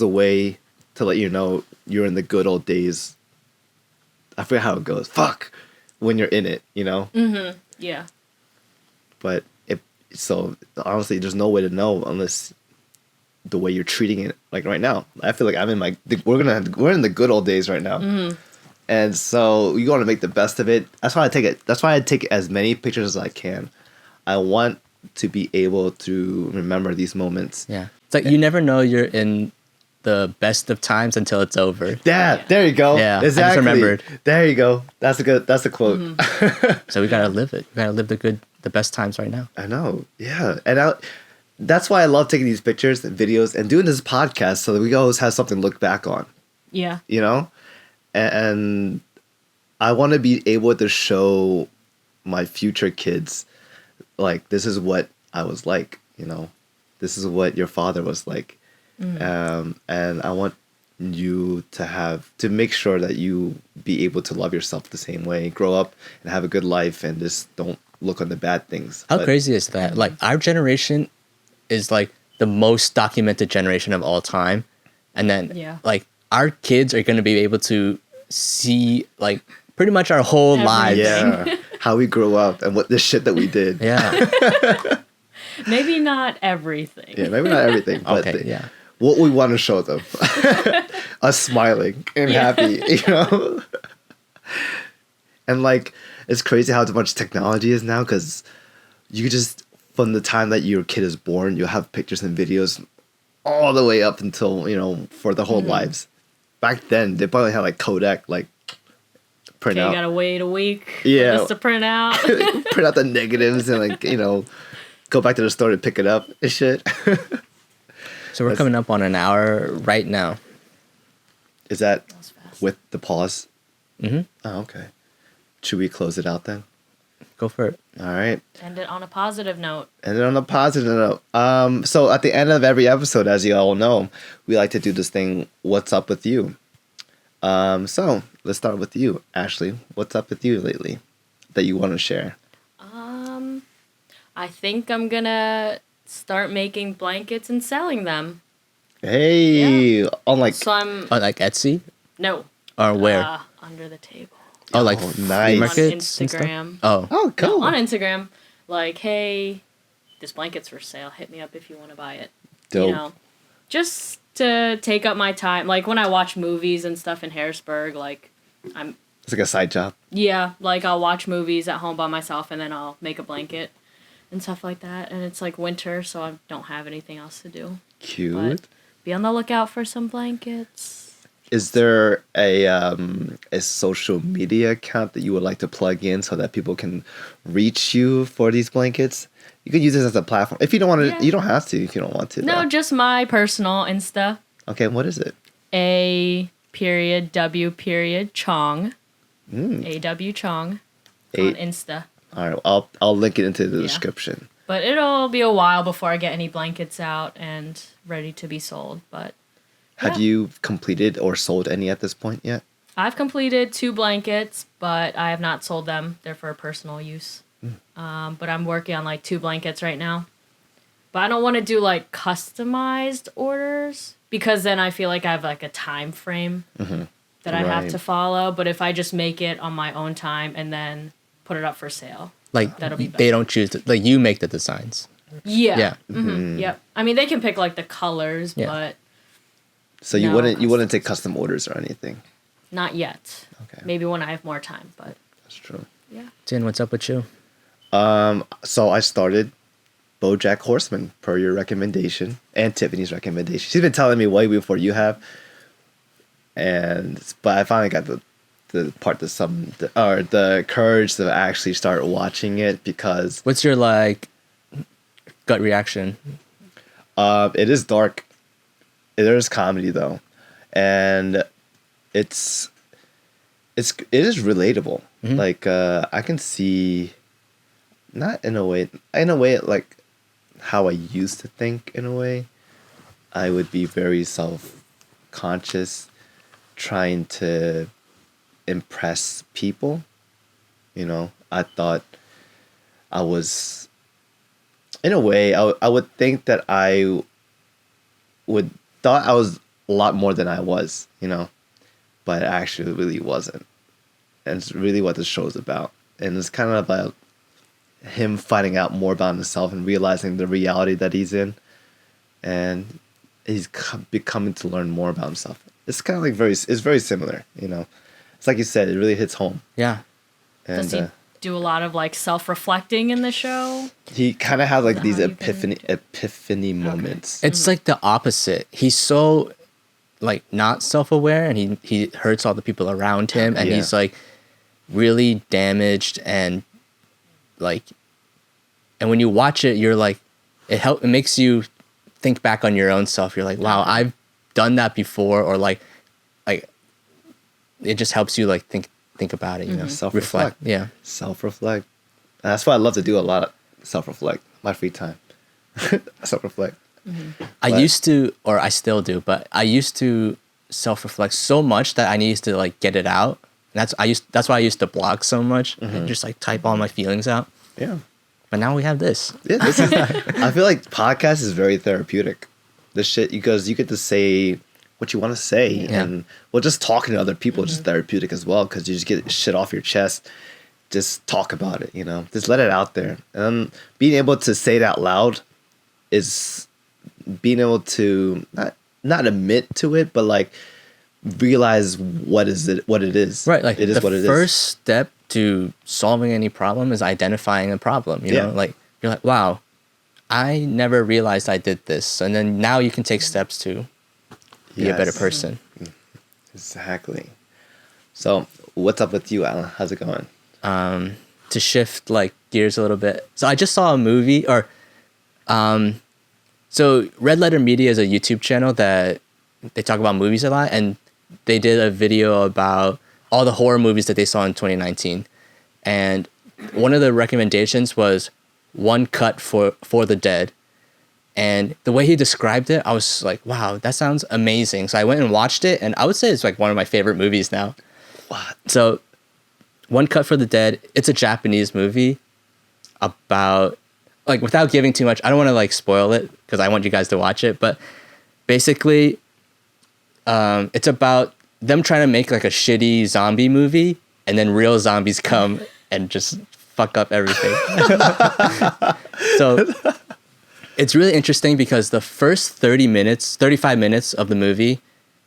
a way to let you know you're in the good old days. I forget how it goes. Fuck, when you're in it, you know. Mm-hmm. Yeah. But so honestly, there's no way to know unless the way you're treating it. Like right now, I feel like I'm in we're in the good old days right now. Mm-hmm. And so you want to make the best of it. That's why I take as many pictures as I can. I want to be able to remember these moments. Yeah. It's like you never know you're in the best of times until it's over. Yeah, there you go. Yeah, I just exactly. remembered. There you go. That's a quote. Mm-hmm. So we gotta live it. We gotta live the best times right now. I know. Yeah. And that's why I love taking these pictures and videos and doing this podcast, so that we always have something to look back on, Yeah. you know? And I want to be able to show my future kids, like, this is what I was like, you know? This is what your father was like. And I want you to make sure that you be able to love yourself the same way, grow up and have a good life, and just don't look on the bad things. How crazy is that? Like our generation is like the most documented generation of all time. And then like our kids are going to be able to see like pretty much our whole lives. Yeah. How we grew up and what the shit that we did. Yeah. Maybe not everything. Yeah, maybe not everything, but Okay, yeah. what we want to show them. Us smiling and happy, you know? And like, it's crazy how much technology is now, because you just, from the time that your kid is born, you'll have pictures and videos all the way up until, you know, for their whole lives. Back then, they probably had like Kodak, like, print Okay, out. you gotta wait a week Yeah. for this to print out. Print out the negatives and, like, you know, go back to the store to pick it up and shit. So we're coming up on an hour right now. Is that was fast. with the pause? Mm-hmm. Oh, okay. Should we close it out then? Go for it. All right. End it on a positive note. And then on a positive note, so at the end of every episode, as you all know, we like to do this thing, What's Up With You? So let's start with you, Ashley. What's up with you lately that you want to share? I think I'm gonna start making blankets and selling them. Hey, on like So I'm Oh, like Etsy no or where? under the table Oh, like Oh, flea nice. markets on and stuff? Instagram. Oh, oh, cool. No, on Instagram, like, hey, this blanket's for sale. Hit me up if you want to buy it. Dope. You know, just to take up my time. Like when I watch movies and stuff in Harrisburg, like It's like a side job. yeah, like I'll watch movies at home by myself and then I'll make a blanket and stuff like that. And it's like winter, so I don't have anything else to do. Cute. But be on the lookout for some blankets. Is there a social media account that you would like to plug in so that people can reach you for these blankets? You could use this as a platform. If you don't want to, Yeah. you don't have to. If you don't want to. No, though. just my personal Insta. Okay, what is it? Chong. AW Chong. On Insta. All right, I'll link it into the Yeah. description. But it'll be a while before I get any blankets out and ready to be sold. But Have Yeah. you completed or sold any at this point yet? I've completed 2 blankets, but I have not sold them. They're for personal use. But I'm working on like 2 blankets right now. But I don't want to do like customized orders because then I feel like I have like a time frame that I have Right. to follow. But if I just make it on my own time and then put it up for sale. like That'll be they don't choose to, like you make the designs. Yeah. Yeah. Yep. I mean, they can pick like the colors, Yeah. but So you No, wouldn't take custom orders or anything. not yet. Okay, Maybe when I have more time, but that's true. yeah. Tin, what's up with you? So I started BoJack Horseman per your recommendation and Tiffany's recommendation. She's been telling me way before you have, but I finally got the part to the courage to actually start watching it because What's your like gut reaction? it is dark. There is comedy though, and it is relatable. Like I can see, not in a way like how I used to think. In a way, I would be very self-conscious, trying to impress people. You know, I thought I was, in a way, I would think that I thought I was a lot more than I was, you know, but I actually really wasn't. And it's really what the show's about. And it's kind of about him finding out more about himself and realizing the reality that he's in. And he's becoming to learn more about himself. It's kind of like it's very similar, you know. It's like you said, it really hits home. Yeah. And Does he do a lot of like self-reflecting in the show? he kind of has like that these how you can- epiphany moments. It's like the opposite. He's so like not self-aware and he hurts all the people around him and Yeah. he's like really damaged and like and when you watch it you're like it makes you think back on your own self. You're like, wow, I've done that before, or like it just helps you like think about it, you know. Self-reflect. Yeah. Self-reflect. And that's what I love to do a lot. Self-reflect. My free time. Self-reflect. I But- used to, or I still do, but I used to self-reflect so much that I needed to like get it out. And that's why I used to blog so much and just like type all my feelings out. Yeah. But now we have this. Yeah, this is. I feel like podcast is very therapeutic. This shit, because you get to say what you want to say, Yeah. and just talking to other people is just therapeutic as well, because you just get shit off your chest. Just talk about it, you know. Just let it out there, and being able to say it out loud is being able to not admit to it, but like realize what it is. Right. Like it is the what it is. first step to solving any problem is identifying a problem. You know, Yeah. like you're like, wow, I never realized I did this. And then now you can take steps to be a better Yes. person. Exactly. So, what's up with you, Alan? How's it going? To shift like gears a little bit. So I just saw a movie so Red Letter Media is a YouTube channel that they talk about movies a lot, and they did a video about all the horror movies that they saw in 2019. And one of the recommendations was One Cut for the Dead. And the way he described it, I was like, wow, that sounds amazing. So I went and watched it, and I would say it's like one of my favorite movies now. What? So One Cut for the Dead, it's a Japanese movie about like without giving too much, I don't want to like spoil it because I want you guys to watch it. But basically, it's about them trying to make like a shitty zombie movie, and then real zombies come and just fuck up everything. So it's really interesting because the first 35 minutes of the movie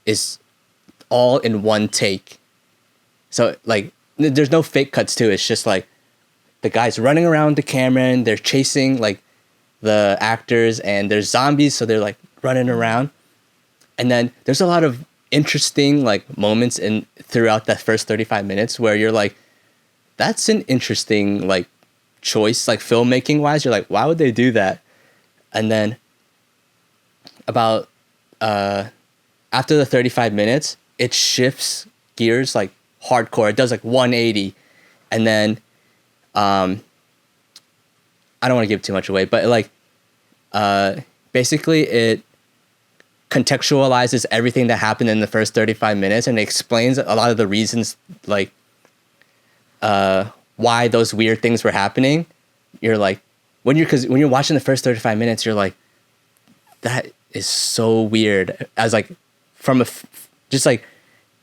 is all in one take. So like there's no fake cuts too. It's just like the guys running around the camera and they're chasing like the actors, and there's zombies, so they're like running around. And then there's a lot of interesting like moments in throughout that first 35 minutes where you're like, that's an interesting like choice, like filmmaking wise. You're like, why would they do that? And then about after the 35 minutes, it shifts gears like hardcore. It does like 180. And then I don't want to give too much away, but like basically it contextualizes everything that happened in the first 35 minutes and explains a lot of the reasons like why those weird things were happening. You're like, when you're watching the first 35 minutes, you're like, that is so weird. As like from just like,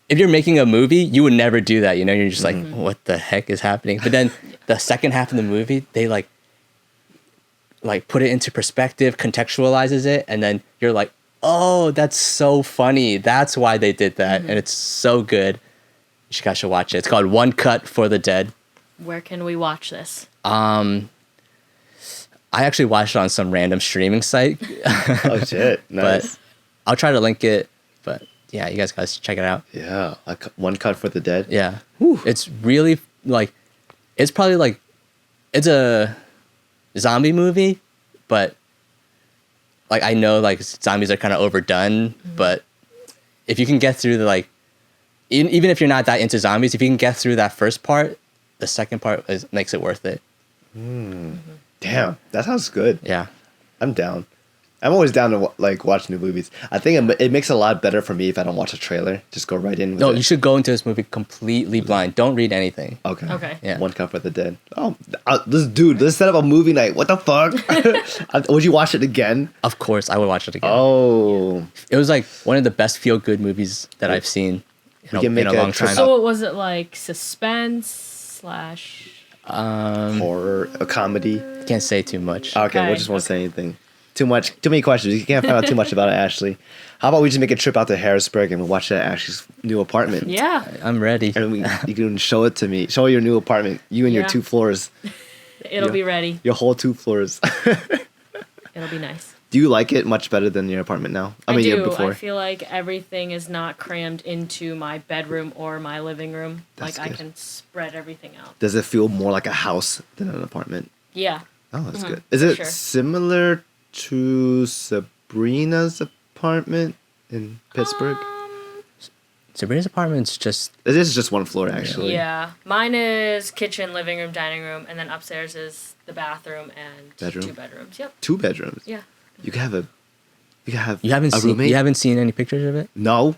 if you're making a movie, you would never do that. You know, you're just like, what the heck is happening? But then the second half of the movie, they like put it into perspective, contextualizes it, and then you're like, oh, that's so funny. That's why they did that, and it's so good. You guys should watch it. It's called One Cut for the Dead. Where can we watch this? I actually watched it on some random streaming site. Oh shit! Nice. But I'll try to link it. But yeah, you guys check it out. Yeah, like One Cut for the Dead. Yeah, it's really like, it's probably like, it's a zombie movie, but like I know like zombies are kind of overdone, but if you can get through the like, even if you're not that into zombies, if you can get through that first part, the second part makes it worth it. Damn, that sounds good. Yeah. I'm down. I'm always down to like watch new movies. I think it makes it a lot better for me if I don't watch a trailer. Just go right in with it. You should go into this movie completely blind. Don't read anything. Okay. Okay. Yeah. One Cut for the Dead. Oh, let's set up a movie night. What the fuck? Would you watch it again? Of course, I would watch it again. Oh. It was like one of the best feel-good movies that I've seen in a long time. So what was it, like suspense / Horror, a comedy? Can't say too much. Okay, we just won't say anything. Too many questions. You can't find out too much about it, Ashley. How about we just make a trip out to Harrisburg and we'll watch that Ashley's new apartment? Yeah. I'm ready. And you can show it to me. Show your new apartment. You and your 2 floors. It'll be ready. Your whole 2 floors. It'll be nice. Do you like it much better than your apartment now? I mean, do. Before. I feel like everything is not crammed into my bedroom or my living room. That's like good. I can spread everything out. Does it feel more like a house than an apartment? Yeah. Oh, that's good. Is it sure. similar to Sabrina's apartment in Pittsburgh? Sabrina's apartment's just... It is just 1 floor, actually. Yeah. Mine is kitchen, living room, dining room, and then upstairs is the bathroom and Bedroom? 2 bedrooms. Yep. 2 bedrooms. Yeah. You can have You haven't a seen roommate? You haven't seen any pictures of it? No.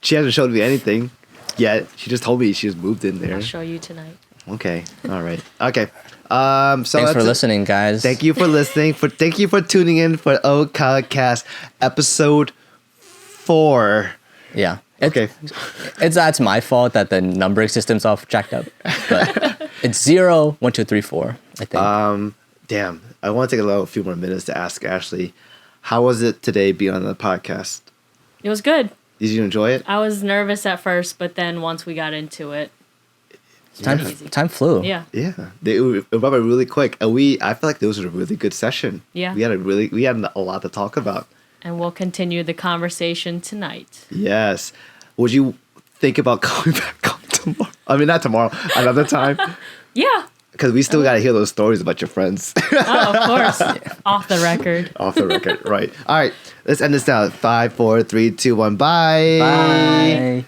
She hasn't showed me anything yet. She just told me she's moved in there. I'll show you tonight. Okay. All right. Okay. So Thanks for that's it. listening, guys. Thank you for listening. Thank you for tuning in for OCast episode 4. Yeah. Okay. That's my fault that the numbering system's all jacked up. But it's 0, 1, 2, 3, 4, I think. Damn. I want to take a few more minutes to ask Ashley, how was it today being on the podcast? It was good. Did you enjoy it? I was nervous at first, but then once we got into it, Time flew. yeah. Yeah, it went by really quick, and I feel like this was a really good session. Yeah. we had a lot to talk about. And we'll continue the conversation tonight. Yes, would you think about coming back on tomorrow? I mean, not tomorrow, another time, Yeah. because we still got to hear those stories about your friends. Oh, of course. Off the record. Off the record, right? All right, let's end this now. 5, 4, 3, 2, 1. Bye. Bye.